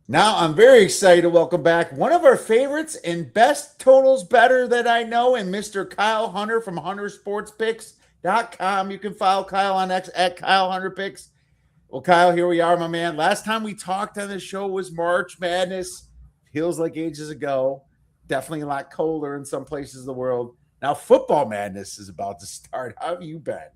Now I'm very excited to welcome back one of our favorites and best totals better that I know, and Mr. Kyle Hunter from HunterSportsPicks.com. You can follow Kyle on X at Kyle Hunter Picks. Well, Kyle, here we are, my man. Last time we talked on the show was March Madness. Feels like ages ago. Definitely a lot colder in some places of the world. Now football madness is about to start. How have you been?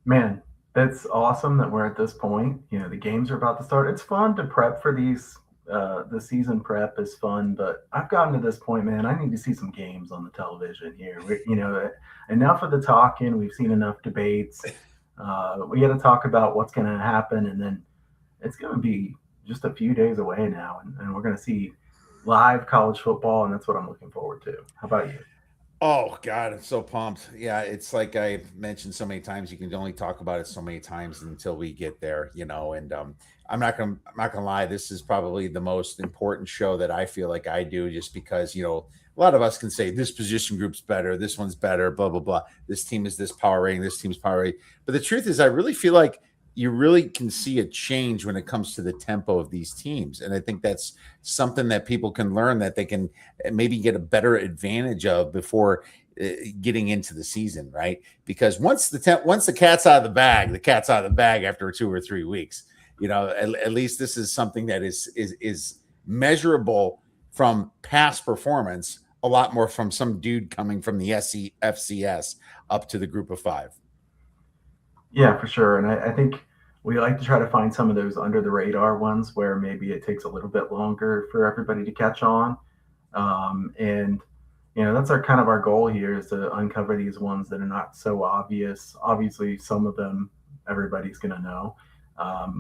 Man, it's awesome that we're at this point. The games are about to start. It's fun to prep for these. The season prep is fun, but I've gotten to this point, man. I need to see some games on the television here. Enough of the talking. We've seen enough debates. We got to talk about what's going to happen, and then it's going to be just a few days away now, and we're going to see live college football, and that's what I'm looking forward to. How about you? Oh God, I'm so pumped. Yeah, it's like I've mentioned so many times, you can only talk about it so many times until we get there, and I'm not gonna lie, this is probably the most important show that I feel like I do, just because, a lot of us can say this position group's better, this one's better, blah blah blah. This team is this power rating, this team's power rating. But the truth is I really feel like you really can see a change when it comes to the tempo of these teams. And I think that's something that people can learn, that they can maybe get a better advantage of before getting into the season, right? Because once the cat's out of the bag, the cat's out of the bag after 2 or 3 weeks. At least this is something that is measurable from past performance, a lot more from some dude coming from the FCS up to the group of five. Yeah, for sure. And I think we like to try to find some of those under the radar ones where maybe it takes a little bit longer for everybody to catch on. And that's our kind of our goal here is to uncover these ones that are not so obvious. Obviously, some of them everybody's going to know.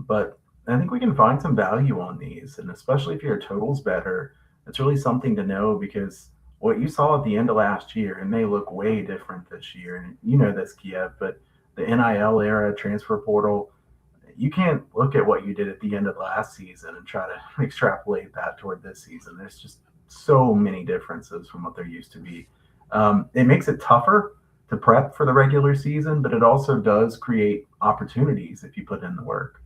But I think we can find some value on these. And especially if your total's better, it's really something to know because what you saw at the end of last year, it may look way different this year. And you know this, Kiev, but the NIL era, transfer portal, you can't look at what you did at the end of last season and try to extrapolate that toward this season. There's just so many differences from what there used to be. It makes it tougher to prep for the regular season, but it also does create opportunities if you put in the work.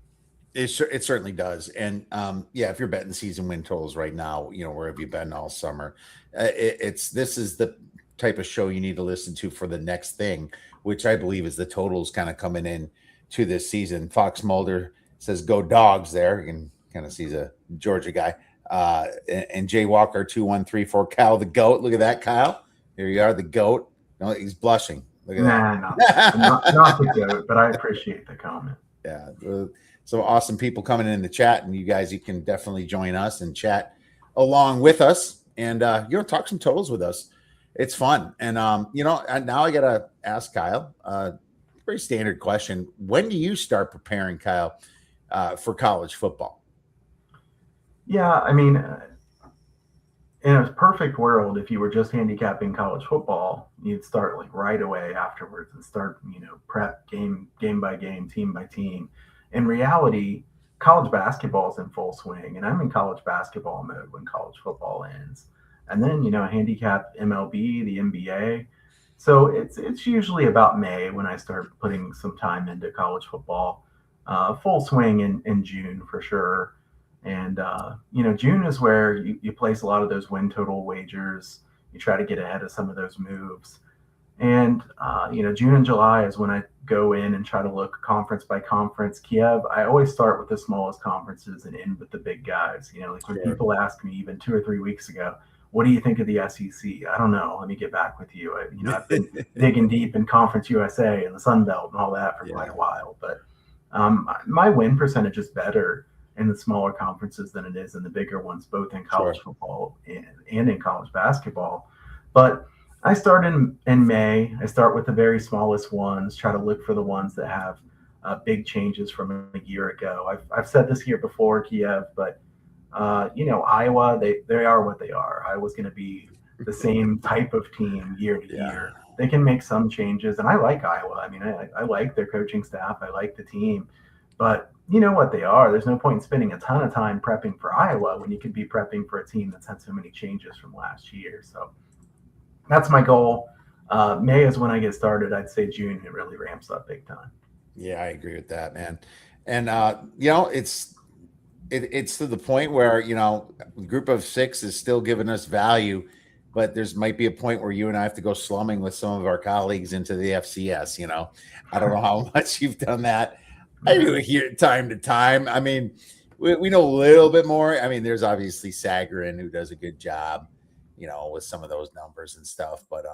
It certainly does. And yeah, if you're betting season win totals right now, where have you been all summer? This is the type of show you need to listen to for the next thing, which I believe is the totals kind of coming in to this season. Fox Mulder says go dogs there. You can kind of see a Georgia guy. And Jay Walker 2134, Kyle the goat. Look at that, Kyle. Here you are, the goat. No, he's blushing. Look at Nah, not the goat, but I appreciate the comment. that. Yeah. So awesome people coming in the chat, and you can definitely join us and chat along with us, and talk some totals with us. It's fun. And now I gotta ask Kyle very standard question: when do you start preparing, Kyle, for college football? Yeah, I mean, in a perfect world, if you were just handicapping college football, you'd start like right away afterwards and start, prep game by game, team by team. In reality, college basketball is in full swing, and I'm in college basketball mode when college football ends. And then, handicap MLB, the NBA. So it's usually about May when I start putting some time into college football. Full swing in June for sure. And June is where you place a lot of those win total wagers. You try to get ahead of some of those moves. And June and July is when I go in and try to look conference by conference. Kiev, I always start with the smallest conferences and end with the big guys. Like when Sure. people ask me even 2 or 3 weeks ago, what do you think of the SEC? I don't know. Let me get back with you. I've been digging deep in Conference USA and the Sun Belt and all that for quite a Yeah, while. But my win percentage is better in the smaller conferences than it is in the bigger ones, both in college sure. football and in college basketball. But I start in May. I start with the very smallest ones, try to look for the ones that have big changes from a year ago. I've said this here before, Kiev, but Iowa, they are what they are. Iowa's going to be the same type of team year to Yeah, year. They can make some changes, and I like Iowa. I mean, I like their coaching staff. I like the team, but you know what they are. There's no point in spending a ton of time prepping for Iowa when you could be prepping for a team that's had so many changes from last year. So that's my goal. May is when I get started. I'd say June it really ramps up big time. yeah, I agree with that, man. And it's it's to the point where, the group of six is still giving us value, but there's might be a point where you and I have to go slumming with some of our colleagues into the FCS. I don't know how much you've done that. I do Yeah. it here time to time. I mean, we know a little bit more. I mean, there's obviously Sagarin who does a good job, with some of those numbers and stuff. But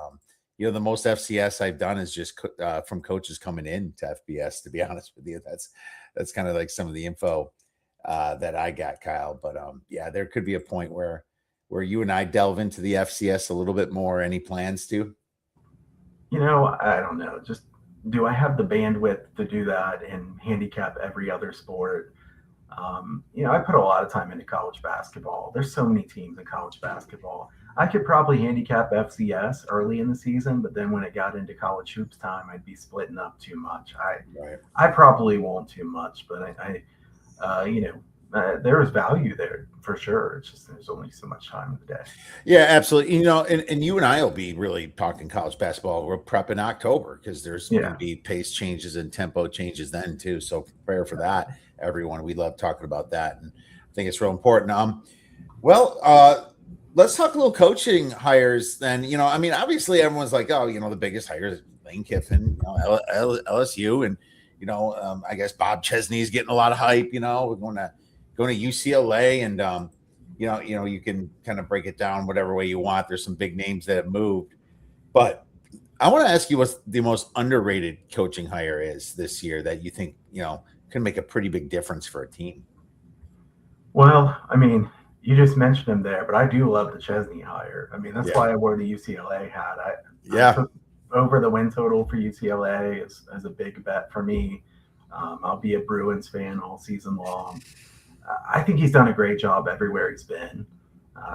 the most FCS I've done is just from coaches coming in to FBS. To be honest with you, that's kind of like some of the info that I got, Kyle. But yeah, there could be a point where you and I delve into the FCS a little bit more. Any plans to? I don't know. Just do I have the bandwidth to do that and handicap every other sport? I put a lot of time into college basketball. There's so many teams in college basketball. I could probably handicap FCS early in the season, but then when it got into college hoops time, I'd be splitting up too much. Right. I probably won't too much, but there is value there for sure. It's just there's only so much time in the day. Yeah, absolutely. And you and I will be really talking college basketball. We're prepping October because there's going to Yeah. be pace changes and tempo changes then too. So prepare for that, everyone. We love talking about that, and I think it's real important. Well, let's talk a little coaching hires then. I mean, obviously everyone's like, oh, the biggest hire is Lane Kiffin, LSU, and I guess Bob Chesney's getting a lot of hype. We're going to UCLA, and you can kind of break it down whatever way you want. There's some big names that have moved, but I want to ask you what the most underrated coaching hire is this year that you think can make a pretty big difference for a team. Well, I mean, you just mentioned him there, but I do love the Chesney hire. I mean, that's Yeah, why I wore the UCLA hat. I yeah, took over the win total for UCLA as a big bet for me. I'll be a Bruins fan all season long. I think he's done a great job everywhere he's been.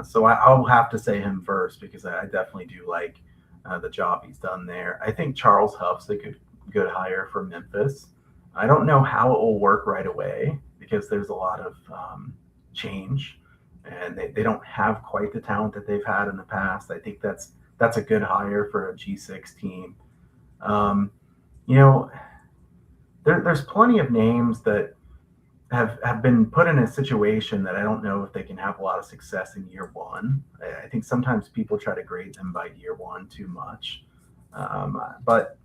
So I'll have to say him first because I definitely do like the job he's done there. I think Charles Huff's a good hire for Memphis. I don't know how it will work right away because there's a lot of change, and they don't have quite the talent that they've had in the past. I think that's a good hire for a G6 team. Um, you know, there's plenty of names that have been put in a situation that I don't know if they can have a lot of success in year one. I think sometimes people try to grade them by year one too much. But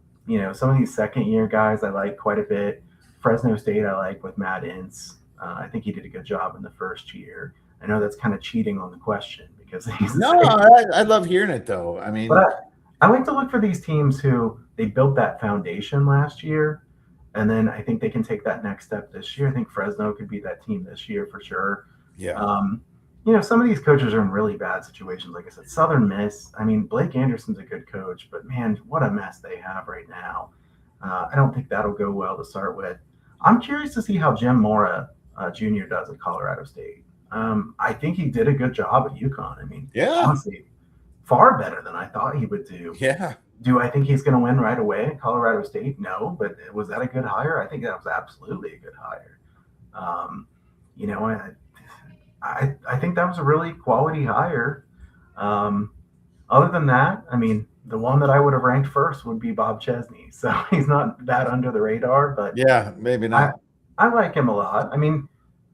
some of these second year guys I like quite a bit. Fresno State I like with Matt Ince. I think he did a good job in the first year. I know that's kind of cheating on the question because he's the no, second. I love hearing it though. I mean, But I like to look for these teams who they built that foundation last year, and then I think they can take that next step this year. I think Fresno could be that team this year for sure. yeah, Um, some of these coaches are in really bad situations. Like I said, Southern Miss. I mean, Blake Anderson's a good coach, but man, what a mess they have right now. I don't think that'll go well to start with. I'm curious to see how Jim Mora Jr. does at Colorado State. I think he did a good job at UConn. I mean, yeah, honestly, far better than I thought he would do. yeah. Do I think he's going to win right away at Colorado State? No, but was that a good hire? I think that was absolutely a good hire. Um, you know, I think that was a really quality hire. Other than that, I mean, the one that I would have ranked first would be Bob Chesney. So he's not that under the radar, but Yeah, maybe I, not. I like him a lot. I mean,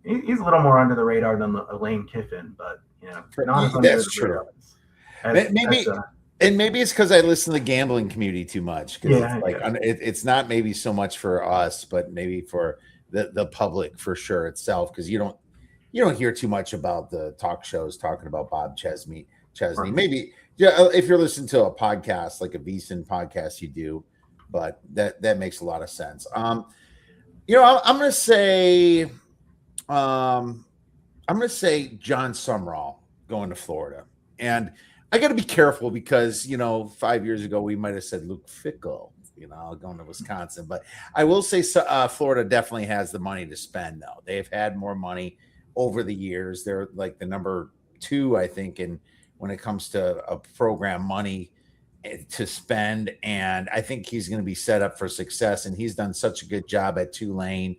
he's a little more under the radar than Lane Kiffin, but not as under That's the true. radar as Maybe, and maybe it's because I listen to the gambling community too much. Because it's yeah, like yeah, it's not maybe so much for us, but maybe for the public for sure itself. Because you don't hear too much about the talk shows talking about Bob Chesney. right. Maybe yeah, if you're listening to a podcast like a VSiN podcast, you do, but that makes a lot of sense. I'm gonna say um I'm going to say John Sumrall going to Florida. And I got to be careful because, 5 years ago, we might have said Luke Fickle, going to Wisconsin. But I will say Florida definitely has the money to spend, though. They've had more money over the years. They're like the number two, I think, in when it comes to a program money to spend. And I think he's going to be set up for success. And he's done such a good job at Tulane.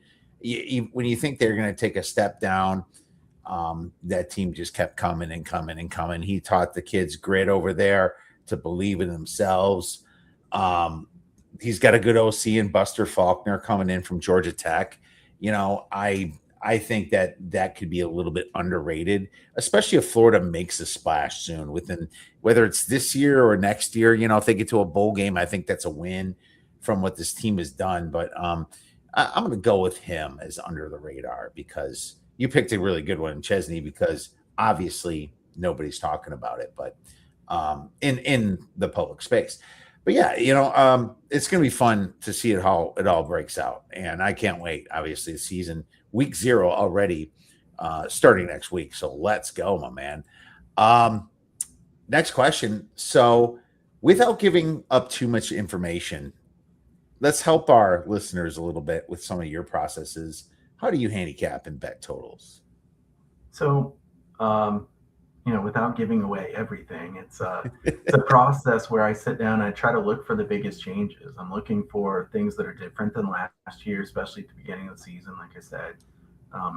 When you think they're going to take a step down, that team just kept coming and coming and coming. He taught the kids grit over there to believe in themselves. He's got a good OC in Buster Faulkner coming in from Georgia Tech. I I think that could be a little bit underrated, especially if Florida makes a splash soon within whether it's this year or next year. If they get to a bowl game, I think that's a win from what this team has done. But I'm going to go with him as under the radar because you picked a really good one, Chesney, because obviously nobody's talking about it, but in the public space. But yeah, it's going to be fun to see it how it all breaks out, and I can't wait. Obviously, the season week 0 already starting next week, so let's go, my man. Um, Next question. So, without giving up too much information, let's help our listeners a little bit with some of your processes. How do you handicap and bet totals? So, without giving away everything, it's a process where I sit down and I try to look for the biggest changes. I'm looking for things that are different than last year, especially at the beginning of the season. Like I said,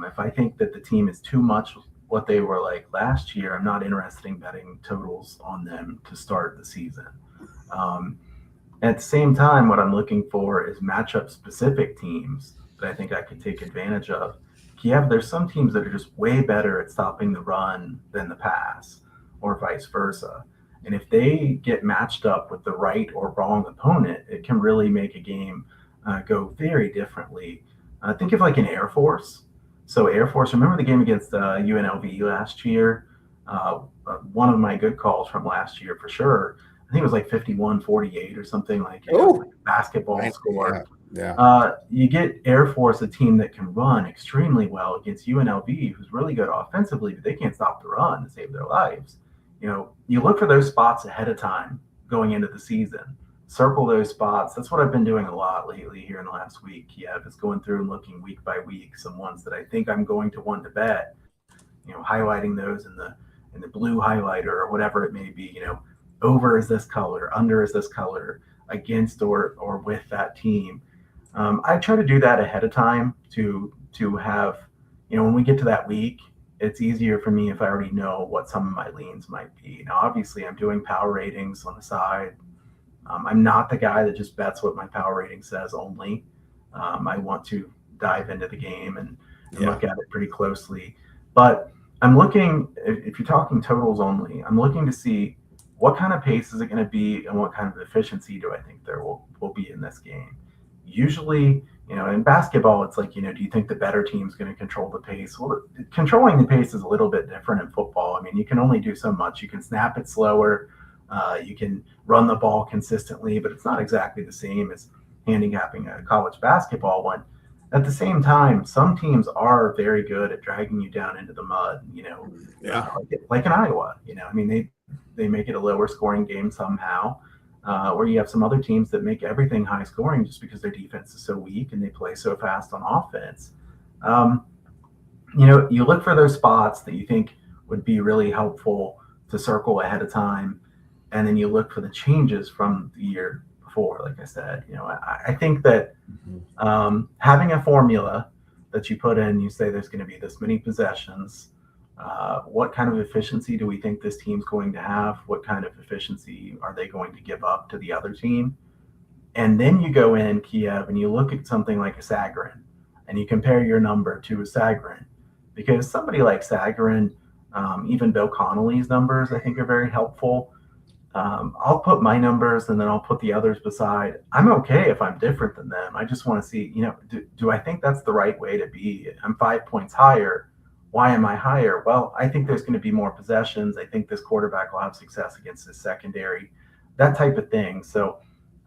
if I think that the team is too much what they were like last year, I'm not interested in betting totals on them to start the season. Um, at the same time, what I'm looking for is matchup specific teams that I think I could take advantage of. Kiev, there's some teams that are just way better at stopping the run than the pass, or vice versa. And if they get matched up with the right or wrong opponent, it can really make a game go very differently. Think of like an Air Force. So, Air Force, remember the game against UNLV last year? One of my good calls from last year for sure. I think it was like 51-48 or something like, Oh, like basketball right. score. Yeah. You get Air Force, a team that can run extremely well against UNLV, who's really good offensively, but they can't stop the run to save their lives. You look for those spots ahead of time going into the season. Circle those spots. That's what I've been doing a lot lately here in the last week. Yeah, just going through and looking week by week, some ones that I think I'm going to want to bet. Highlighting those in the blue highlighter or whatever it may be. Over is this color, under is this color, against or with that team. I try to do that ahead of time to have, when we get to that week, it's easier for me if I already know what some of my leans might be. Now, obviously, I'm doing power ratings on the side. I'm not the guy that just bets what my power rating says only. I want to dive into the game and Yeah. look at it pretty closely. But I'm looking, if you're talking totals only, I'm looking to see what kind of pace is it going to be and what kind of efficiency do I think there will be in this game. Usually, in basketball, it's like, do you think the better team's going to control the pace? Well, controlling the pace is a little bit different in football. I mean, you can only do so much. You can snap it slower. You can run the ball consistently, but it's not exactly the same as handicapping a college basketball one. At the same time, some teams are very good at dragging you down into the mud, Yeah. like in Iowa. I mean, they make it a lower scoring game somehow. Or you have some other teams that make everything high scoring just because their defense is so weak and they play so fast on offense. Um, you look for those spots that you think would be really helpful to circle ahead of time, and then you look for the changes from the year before. Like I said, I think that Mhm. having a formula that you put in, you say there's going to be this many possessions. What kind of efficiency do we think this team's going to have? What kind of efficiency are they going to give up to the other team? And then you go in, Kiev, and you look at something like a Sagarin and you compare your number to a Sagarin. Because somebody like Sagarin, even Bill Connolly's numbers, I think are very helpful. I'll put my numbers and then I'll put the others beside. I'm okay if I'm different than them. I just want to see, do I think that's the right way to be? I'm 5 points higher. Why am I higher? Well, I think there's going to be more possessions. I think this quarterback will have success against this secondary, that type of thing. So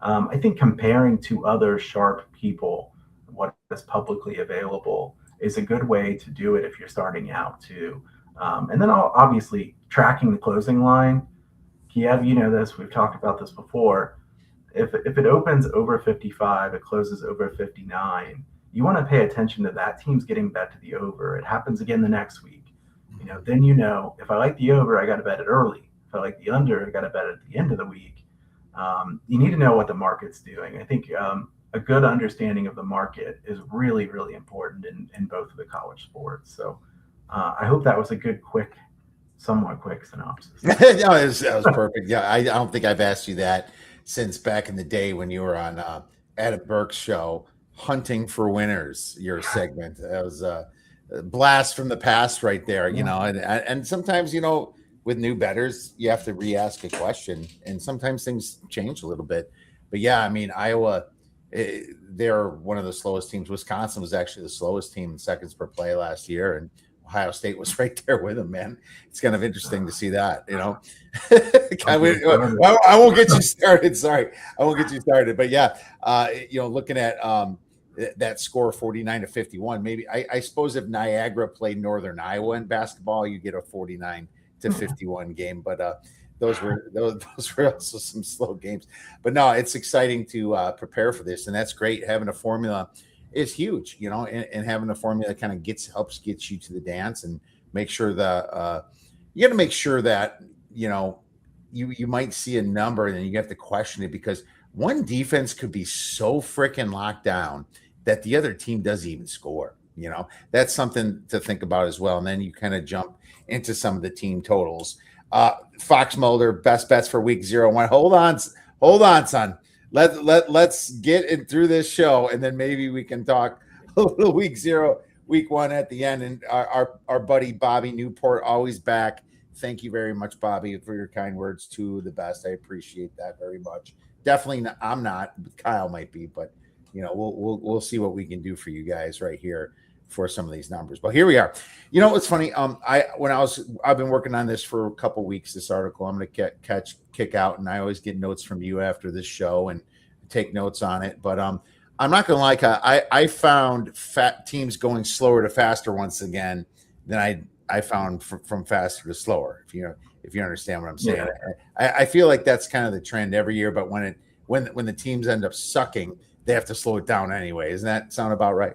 I think comparing to other sharp people, what is publicly available, is a good way to do it if you're starting out too. And then obviously tracking the closing line. Kiev, you know this. We've talked about this before. If it opens over 55, it closes over 59. You want to pay attention to that team's getting bet to the over. It happens again the next week. Then if I like the over, I got to bet it early. If I like the under, I got to bet it at the end of the week. You need to know what the market's doing. I think a good understanding of the market is really, really important in both of the college sports. So I hope that was a good, somewhat quick synopsis. No, that was perfect. Yeah, I don't think I've asked you that since back in the day when you were on Adam Burke's show, Hunting for Winners, your segment. blast from the past right there, and sometimes, with new bettors, you have to re-ask a question, and sometimes things change a little bit. But yeah, I mean, Iowa, they're one of the slowest teams. Wisconsin was actually the slowest team in seconds per play last year, and Ohio State was right there with them, man. It's kind of interesting to see that, I won't get you started. Sorry, I won't get you started. But yeah, looking at that score 49-51, maybe I suppose if Niagara played Northern Iowa in basketball, you get a 49-51 game. But those were also some slow games. But no, it's exciting to prepare for this, and that's great. Having a formula is huge, and having a formula kind of helps get you to the dance, and make sure you got to make sure that you might see a number and then you have to question it, because one defense could be so freaking locked down that the other team doesn't even score. That's something to think about as well. And then you kind of jump into some of the team totals. Fox Mulder, best bets for week 0-1. Hold on, son. Let's get it through this show, and then maybe we can talk a little week 1 at the end. And our buddy Bobby Newport, always back. Thank you very much, Bobby, for your kind words to the best. I appreciate that very much. Definitely not, I'm not. Kyle might be, but we'll see what we can do for you guys right here for some of these numbers. But here we are. What's funny? I've been working on this for a couple weeks. This article I'm going to kick out, and I always get notes from you after this show and take notes on it. But I'm not going to lie. I found teams going slower to faster once again than I found from faster to slower. If you understand what I'm saying. Yeah. I feel like that's kind of the trend every year. But when the teams end up sucking, they have to slow it down anyway. Doesn't that sound about right?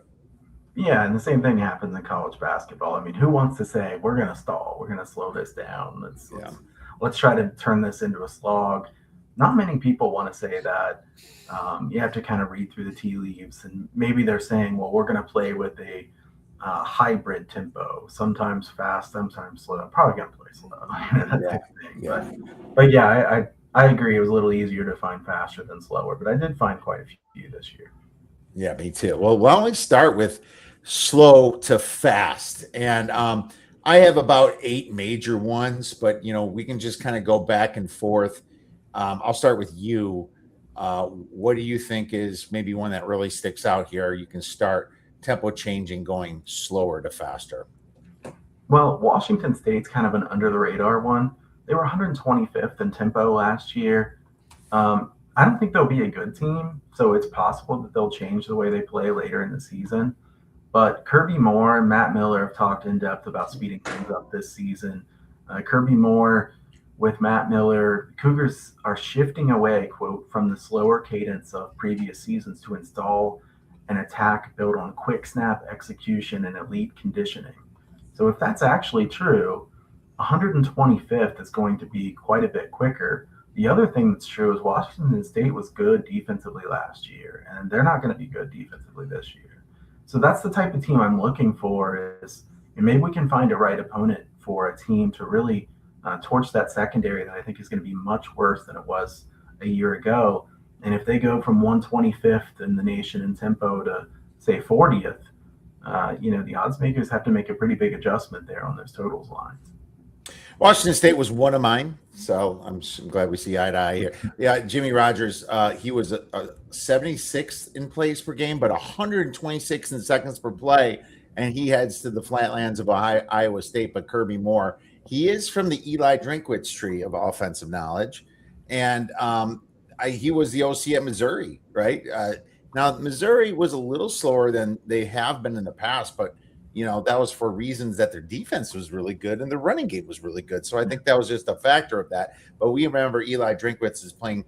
Yeah, and the same thing happens in college basketball. I mean, who wants to say we're going to stall? We're going to slow this down. Let's try to turn this into a slog. Not many people want to say that. You have to kind of read through the tea leaves, and maybe they're saying, well, we're going to play with a hybrid tempo, sometimes fast, sometimes slow. I'm probably going to play slow. That type of thing. Yeah. But yeah, I agree. It was a little easier to find faster than slower, but I did find quite a few this year. Yeah, me too. Well, why don't we start with slow to fast? And I have about 8 major ones, but we can just kind of go back and forth. I'll start with you. What do you think is maybe one that really sticks out here? You can start tempo changing, going slower to faster. Well, Washington State's kind of an under the radar one. They were 125th in tempo last year. I don't think they'll be a good team, so it's possible that they'll change the way they play later in the season. But Kirby Moore and Matt Miller have talked in depth about speeding things up this season. Kirby Moore with Matt Miller, the Cougars are shifting away, quote, from the slower cadence of previous seasons to install an attack built on quick snap execution and elite conditioning. So if that's actually true, 125th is going to be quite a bit quicker. The other thing that's true is Washington State was good defensively last year, and they're not going to be good defensively this year. So that's the type of team I'm looking for, is maybe we can find a right opponent for a team to really torch that secondary that I think is going to be much worse than it was a year ago. And if they go from 125th in the nation in tempo to, say, 40th, the odds makers have to make a pretty big adjustment there on those totals lines. Washington State was one of mine, so I'm glad we see eye to eye here. Yeah, Jimmy Rogers, he was a 76th in plays per game, but 126 in seconds per play, and he heads to the flatlands of Iowa State. But Kirby Moore, he is from the Eli Drinkwitz tree of offensive knowledge, and he was the OC at Missouri, right? Now, Missouri was a little slower than they have been in the past, but that was for reasons that their defense was really good and their running game was really good. So I think that was just a factor of that. But we remember Eli Drinkwitz is playing,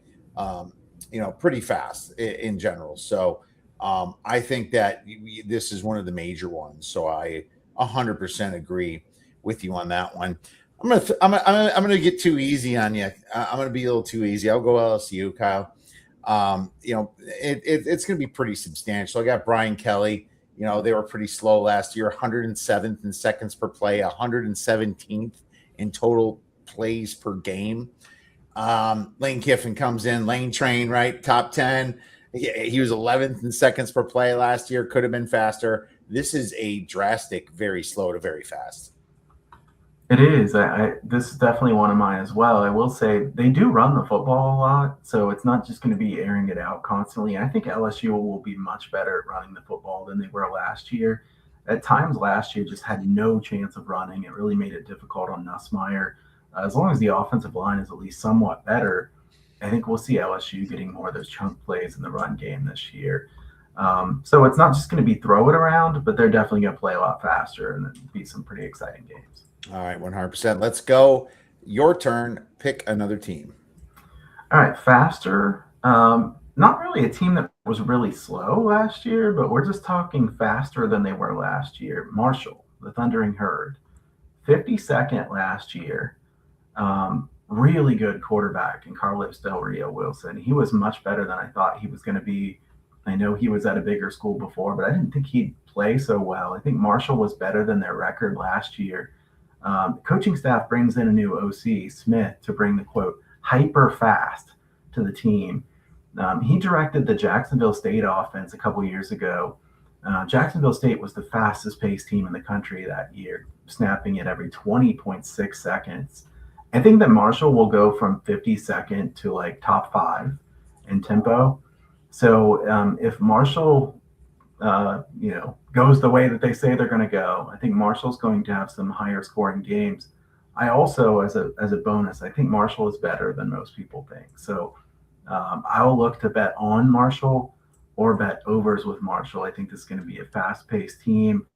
pretty fast in general. So I think that this is one of the major ones. So I 100% agree with you on that one. I'm gonna get too easy on you. I'm gonna be a little too easy. I'll go LSU, Kyle. It's gonna be pretty substantial. I got Brian Kelly. They were pretty slow last year, 107th in seconds per play, 117th in total plays per game. Lane Kiffin comes in, Lane Train, right? Top 10. He was 11th in seconds per play last year. Could have been faster. This is a drastic, very slow to very fast. It is. This is definitely one of mine as well. I will say they do run the football a lot, so it's not just going to be airing it out constantly. I think LSU will be much better at running the football than they were last year. At times last year, just had no chance of running. It really made it difficult on Nussmeier. As long as the offensive line is at least somewhat better, I think we'll see LSU getting more of those chunk plays in the run game this year. So it's not just going to be throw it around, but they're definitely going to play a lot faster and be some pretty exciting games. All right, 100%. Let's go. Your turn. Pick another team. All right, faster. Not really a team that was really slow last year, but we're just talking faster than they were last year. Marshall, the Thundering Herd, 52nd last year. Really good quarterback in Carlos Del Rio Wilson. He was much better than I thought he was going to be. I know he was at a bigger school before, but I didn't think he'd play so well. I think Marshall was better than their record last year. Coaching staff brings in a new OC, Smith, to bring the quote hyper fast to the team. He directed the Jacksonville State offense a couple years ago. Jacksonville State was the fastest paced team in the country that year, snapping it every 20.6 seconds. I think that Marshall will go from 52nd to like top 5 in tempo. So if Marshall goes the way that they say they're going to go, I think Marshall's going to have some higher scoring games. I also, as a bonus, I think Marshall is better than most people think. So I'll look to bet on Marshall or bet overs with Marshall. I think this is going to be a fast-paced team.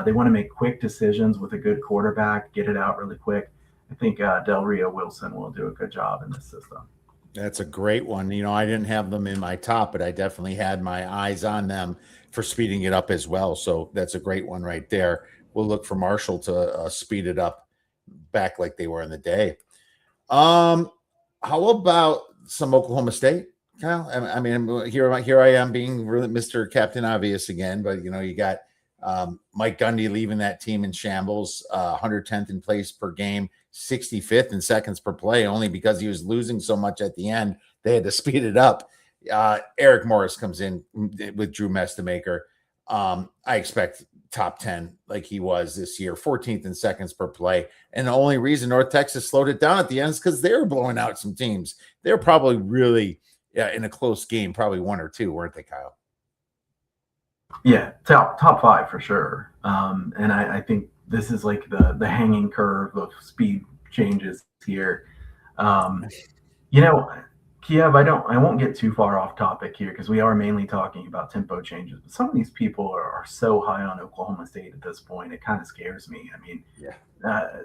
They want to make quick decisions with a good quarterback, get it out really quick. I think Del Rio Wilson will do a good job in this system. That's a great one. I didn't have them in my top, but I definitely had my eyes on them for speeding it up as well. So that's a great one right there. We'll look for Marshall to speed it up back like they were in the day. How about some Oklahoma State, Kyle? I mean, here I am being really Mr. Captain Obvious again, but you got Mike Gundy leaving that team in shambles, 110th in place per game, 65th in seconds per play, only because he was losing so much at the end. They had to speed it up. Eric Morris comes in with Drew Mestamaker. I expect top 10 like he was this year, 14th in seconds per play. And the only reason North Texas slowed it down at the end is because they were blowing out some teams. They're probably really in a close game, probably 1 or 2, weren't they, Kyle? Yeah, top 5 for sure. And I think this is like the hanging curve of speed changes here. Kiev, I won't get too far off topic here because we are mainly talking about tempo changes. But some of these people are so high on Oklahoma State at this point, it kind of scares me. I mean,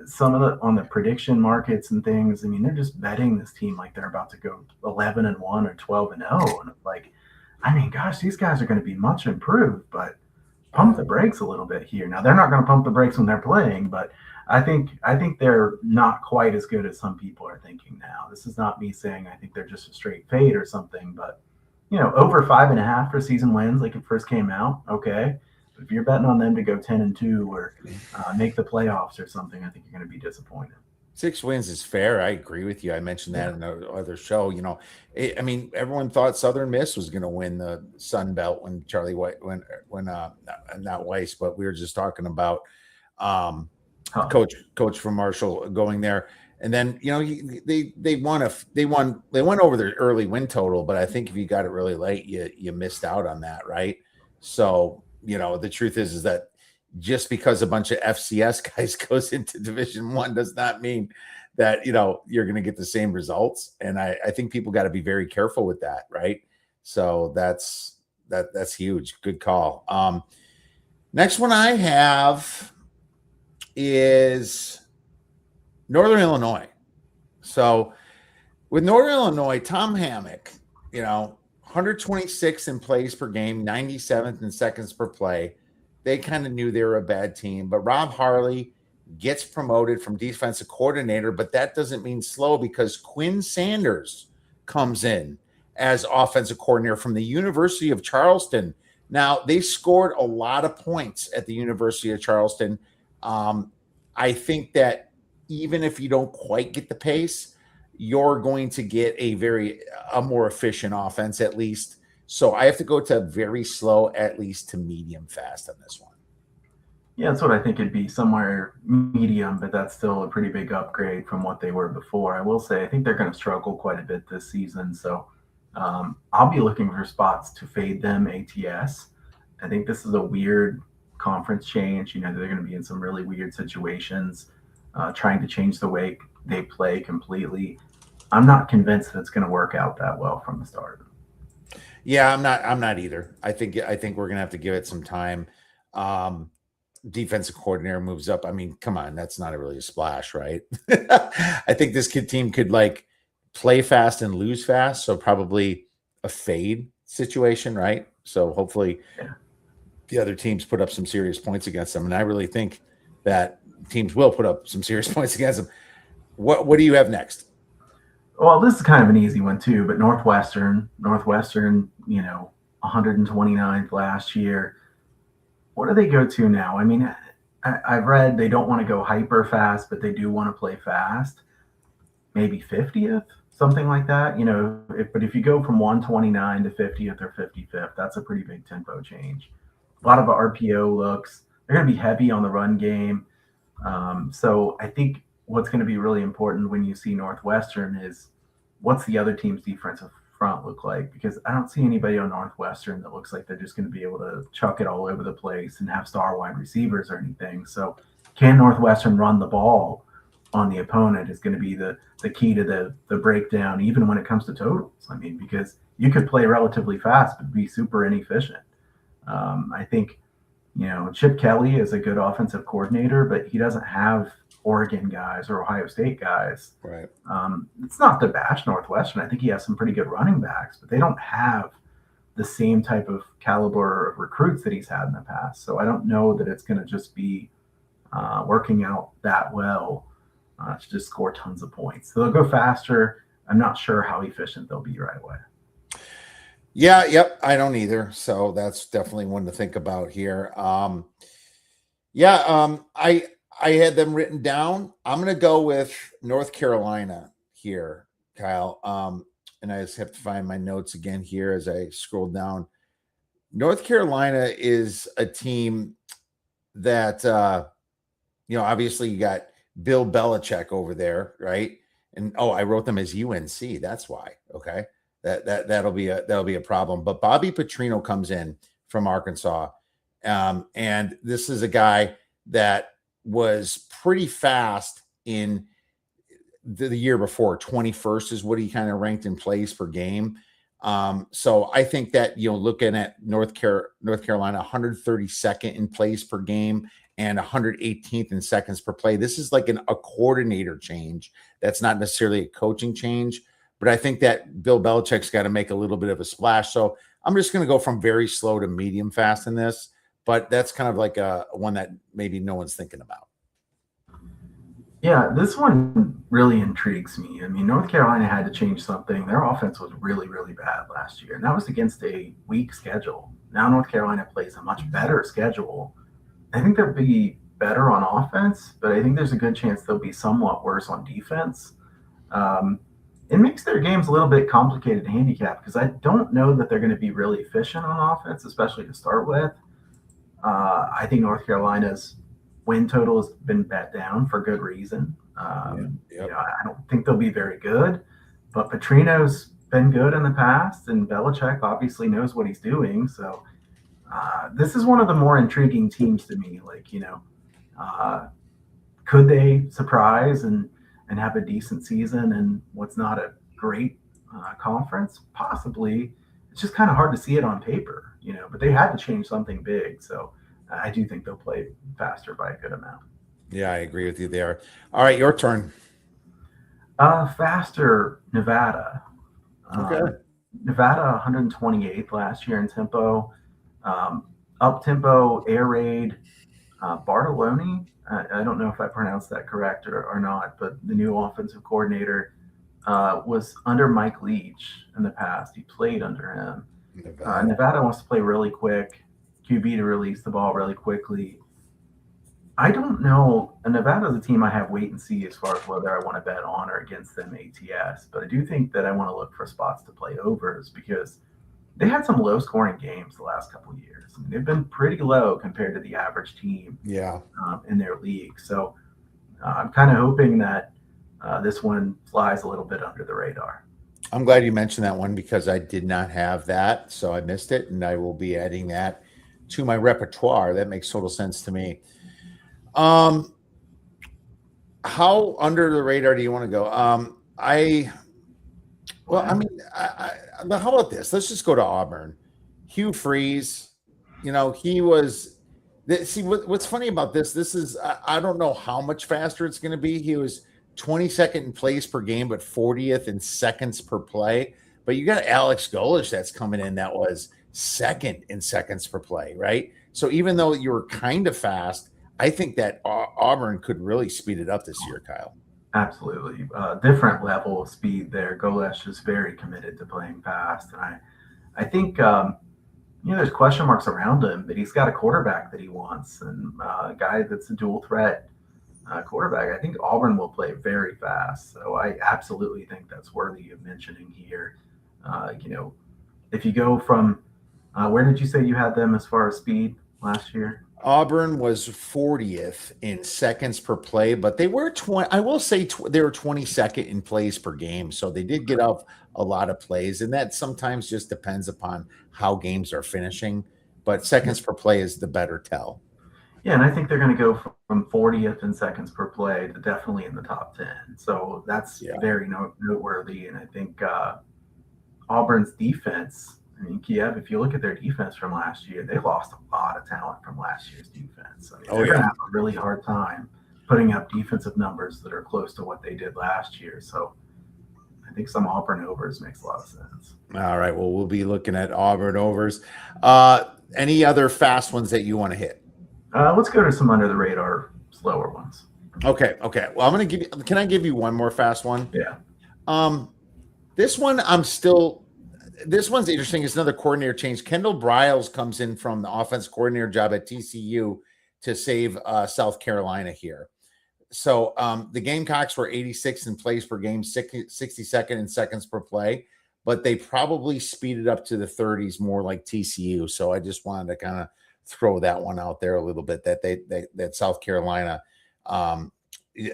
some of on the prediction markets and things. I mean, they're just betting this team like they're about to go 11-1 or 12-0, and it's like, I mean, gosh, these guys are going to be much improved, but pump the brakes a little bit here. Now they're not going to pump the brakes when they're playing, but I think they're not quite as good as some people are thinking now. This is not me saying I think they're just a straight fade or something, but over 5.5 for season wins like it first came out, okay. But if you're betting on them to go 10-2 or make the playoffs or something, I think you're going to be disappointed. 6 wins is fair. I agree with you. I mentioned that in the other show. I mean, everyone thought Southern Miss was going to win the Sun Belt when Charlie White, not Weiss, but we were just talking about coach from Marshall going there. And then, they won over their early win total, but I think if you got it really late, you missed out on that. Right. So, the truth is that just because a bunch of FCS guys goes into Division I does not mean that, you're going to get the same results. And I think people got to be very careful with that. Right. So that's huge. Good call. Next one I have is Northern Illinois. So with Northern Illinois, Tom Hammock, 126 in plays per game, 97th in seconds per play. They kind of knew they were a bad team, but Rob Harley gets promoted from defensive coordinator, but that doesn't mean slow because Quinn Sanders comes in as offensive coordinator from the University of Charleston. Now, they scored a lot of points at the University of Charleston. I think that even if you don't quite get the pace, you're going to get a more efficient offense at least. So I have to go to very slow, at least to medium fast on this one. Yeah, that's what I think it'd be, somewhere medium, but that's still a pretty big upgrade from what they were before. I will say, I think they're going to struggle quite a bit this season. So I'll be looking for spots to fade them ATS. I think this is a weird conference change. They're going to be in some really weird situations, trying to change the way they play completely. I'm not convinced that it's going to work out that well from the start. Yeah, I'm not either. I think we're gonna have to give it some time. Um, Defensive coordinator moves up. I mean, come on, that's not really a splash, right? I think this team could like play fast and lose fast, so probably a fade situation, right? So hopefully Yeah. the other teams put up some serious points against them, and I really think that teams will put up some serious points against them. What do you have next? Well, this is kind of an easy one too, but Northwestern, 129th last year. What do they go to now? I mean, I've read they don't want to go hyper fast, but they do want to play fast. Maybe 50th, something like that. But if you go from 129 to 50th or 55th, that's a pretty big tempo change. A lot of RPO looks. They're going to be heavy on the run game. So I think what's going to be really important when you see Northwestern is, what's the other team's defensive front look like? Because I don't see anybody on Northwestern that looks like they're just going to be able to chuck it all over the place and have star wide receivers or anything. So can Northwestern run the ball on the opponent is going to be the key to the breakdown, even when it comes to totals. I mean, because you could play relatively fast but be super inefficient. I think Chip Kelly is a good offensive coordinator, but he doesn't have Oregon guys or Ohio State guys. Right. It's not to bash Northwestern. I think he has some pretty good running backs, but they don't have the same type of caliber of recruits that he's had in the past. So I don't know that it's going to just be working out that well to just score tons of points. So they'll go faster. I'm not sure how efficient they'll be right away. Yeah, yep, I don't either. So that's definitely one to think about here. I had them written down. I'm going to go with North Carolina here, Kyle. And I just have to find my notes again here as I scroll down. North Carolina is a team that, obviously you got Bill Belichick over there, right? And I wrote them as UNC. That's why. Okay, that'll be a problem. But Bobby Petrino comes in from Arkansas, and this is a guy that was pretty fast in the year before. 21st is what he kind of ranked in plays per game. So I think that, looking at North Carolina, 132nd in plays per game and 118th in seconds per play. This is like a coordinator change. That's not necessarily a coaching change, but I think that Bill Belichick's got to make a little bit of a splash. So I'm just going to go from very slow to medium fast in this, but that's kind of like a one that maybe no one's thinking about. Yeah, this one really intrigues me. I mean, North Carolina had to change something. Their offense was really, really bad last year, and that was against a weak schedule. Now North Carolina plays a much better schedule. I think they'll be better on offense, but I think there's a good chance they'll be somewhat worse on defense. It makes their games a little bit complicated to handicap because I don't know that they're going to be really efficient on offense, especially to start with. I think North Carolina's win total has been bet down for good reason. I don't think they'll be very good, but Petrino's been good in the past, and Belichick obviously knows what he's doing. So this is one of the more intriguing teams to me. Could they surprise and have a decent season in what's not a great conference? Possibly. It's just kind of hard to see it on paper, but they had to change something big. So I do think they'll play faster by a good amount. Yeah, I agree with you there. All right, your turn. Faster, Nevada. Okay. Nevada 128th last year in tempo. Up tempo, air raid. Bartoloni, I don't know if I pronounced that correct or not, but the new offensive coordinator was under Mike Leach in the past. He played under him. Nevada wants to play really quick. QB to release the ball really quickly. I don't know. Nevada's a team I have wait and see as far as whether I want to bet on or against them ATS, but I do think that I want to look for spots to play overs because they had some low scoring games the last couple of years. I mean, they've been pretty low compared to the average team Yeah. in their league. So I'm kind of hoping that this one flies a little bit under the radar. I'm glad you mentioned that one because I did not have that, so I missed it, and I will be adding that to my repertoire. That makes total sense to me. Um, how under the radar do you want to go? I mean, how about this? Let's just go to Auburn. Hugh Freeze, he was. See, what's funny about this? This is I don't know how much faster it's going to be. He was 22nd in plays per game, but 40th in seconds per play. But you got Alex Golish that's coming in that was second in seconds per play, right? So even though you were kind of fast, I think that Auburn could really speed it up this year, Kyle. Absolutely. Different level of speed there. Golesh is very committed to playing fast. And I think, there's question marks around him, but he's got a quarterback that he wants and a guy that's a dual threat quarterback. I think Auburn will play very fast. So I absolutely think that's worthy of mentioning here. If you go from where did you say you had them as far as speed last year? Auburn was 40th in seconds per play, but they were 20. I will say they were 22nd in plays per game. So they did get off a lot of plays, and that sometimes just depends upon how games are finishing. But seconds per play is the better tell. Yeah, and I think they're going to go from 40th in seconds per play to definitely in the top 10. So that's very noteworthy. And I think Auburn's defense, I mean, Kiev, if you look at their defense from last year, they lost a lot of talent from last year's defense. I mean, they're going to have a really hard time putting up defensive numbers that are close to what they did last year. So I think some Auburn overs makes a lot of sense. All right. Well, we'll be looking at Auburn overs. Any other fast ones that you want to hit? Let's go to some under the radar, slower ones. Okay. Well, I'm going to give you. Can I give you one more fast one? Yeah. This one's interesting. It's another coordinator change. Kendall Briles comes in from the offense coordinator job at TCU to save South Carolina here. So the Gamecocks were 86 in plays per game, 62nd in seconds per play, but they probably speeded up to the 30s more like TCU. So I just wanted to kind of throw that one out there a little bit that South Carolina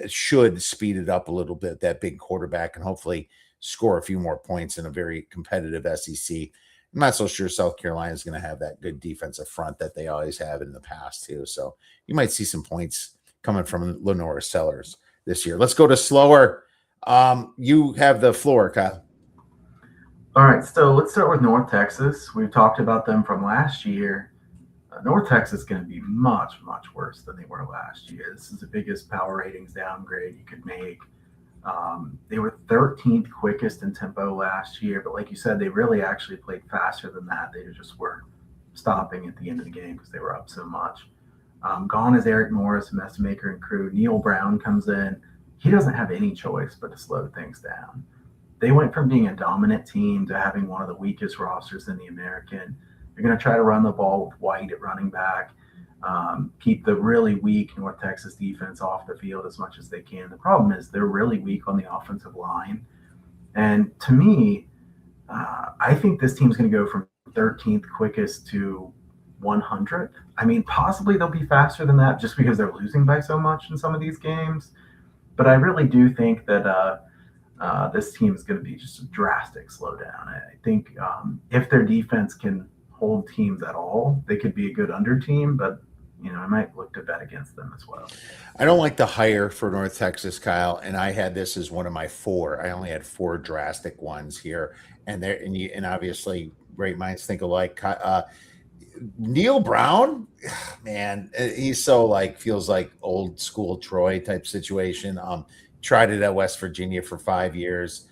should speed it up a little bit, that big quarterback, and hopefully score a few more points in a very competitive SEC. I'm not so sure South Carolina is going to have that good defensive front that they always have in the past too. So you might see some points coming from Lenora Sellers this year. Let's go to slower. You have the floor, Kyle. All right, so let's start with North Texas. We've talked about them from last year. North Texas is going to be much, much worse than they were last year. This is the biggest power ratings downgrade you could make. They were 13th quickest in tempo last year, but like you said, they really actually played faster than that. They just were stopping at the end of the game because they were up so much. Gone is Eric Morris, Messmaker and crew. Neil Brown comes in. He doesn't have any choice but to slow things down. They went from being a dominant team to having one of the weakest rosters in the American. They're going to try to run the ball with White at running back, keep the really weak North Texas defense off the field as much as they can. The problem is they're really weak on the offensive line. And to me, I think this team's going to go from 13th quickest to 100th. I mean, possibly they'll be faster than that just because they're losing by so much in some of these games. But I really do think that this team is going to be just a drastic slowdown. I think if their defense can hold teams at all, they could be a good under team, but I might look to bet against them as well. I don't like the hire for North Texas, Kyle, and I had this as one of my 4. I only had 4 drastic ones here, and obviously great minds think alike. Neil Brown, man, he's so feels like old school Troy type situation. Tried it at West Virginia for 5 years.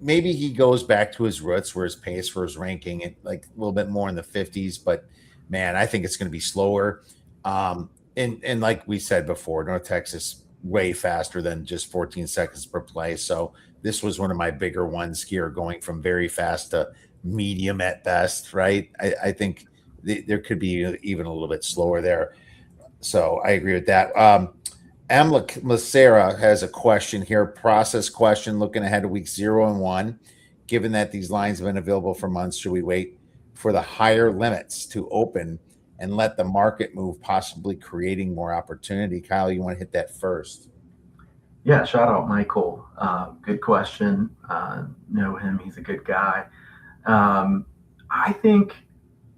Maybe he goes back to his roots where his pace for his ranking at a little bit more in the 50s, but man, I think it's going to be slower. And like we said before, North Texas way faster than just 14 seconds per play. So this was one of my bigger ones here, going from very fast to medium at best, right? I think there could be even a little bit slower there. So I agree with that. Amla Macera has a question here, process question, looking ahead to week 0 and 1. given that these lines have been available for months, should we wait for the higher limits to open and let the market move, possibly creating more opportunity? Kyle, you want to hit that first? Yeah, shout out Michael. Good question. Know him; he's a good guy. Um, I think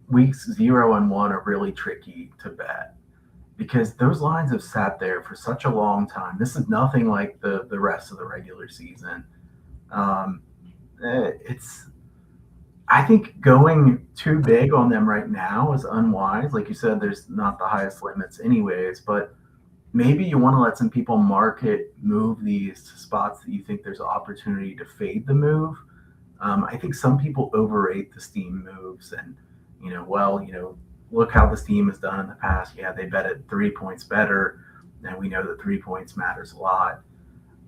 weeks 0 and 1 are really tricky to bet because those lines have sat there for such a long time. This is nothing like the rest of the regular season. Um, it's I think going too big on them right now is unwise. Like you said, there's not the highest limits anyways, but maybe you want to let some people market move these to spots that you think there's opportunity to fade the move. I think some people overrate the steam moves and, look how the steam has done in the past. Yeah, they bet at 3 points better. And we know that 3 points matters a lot.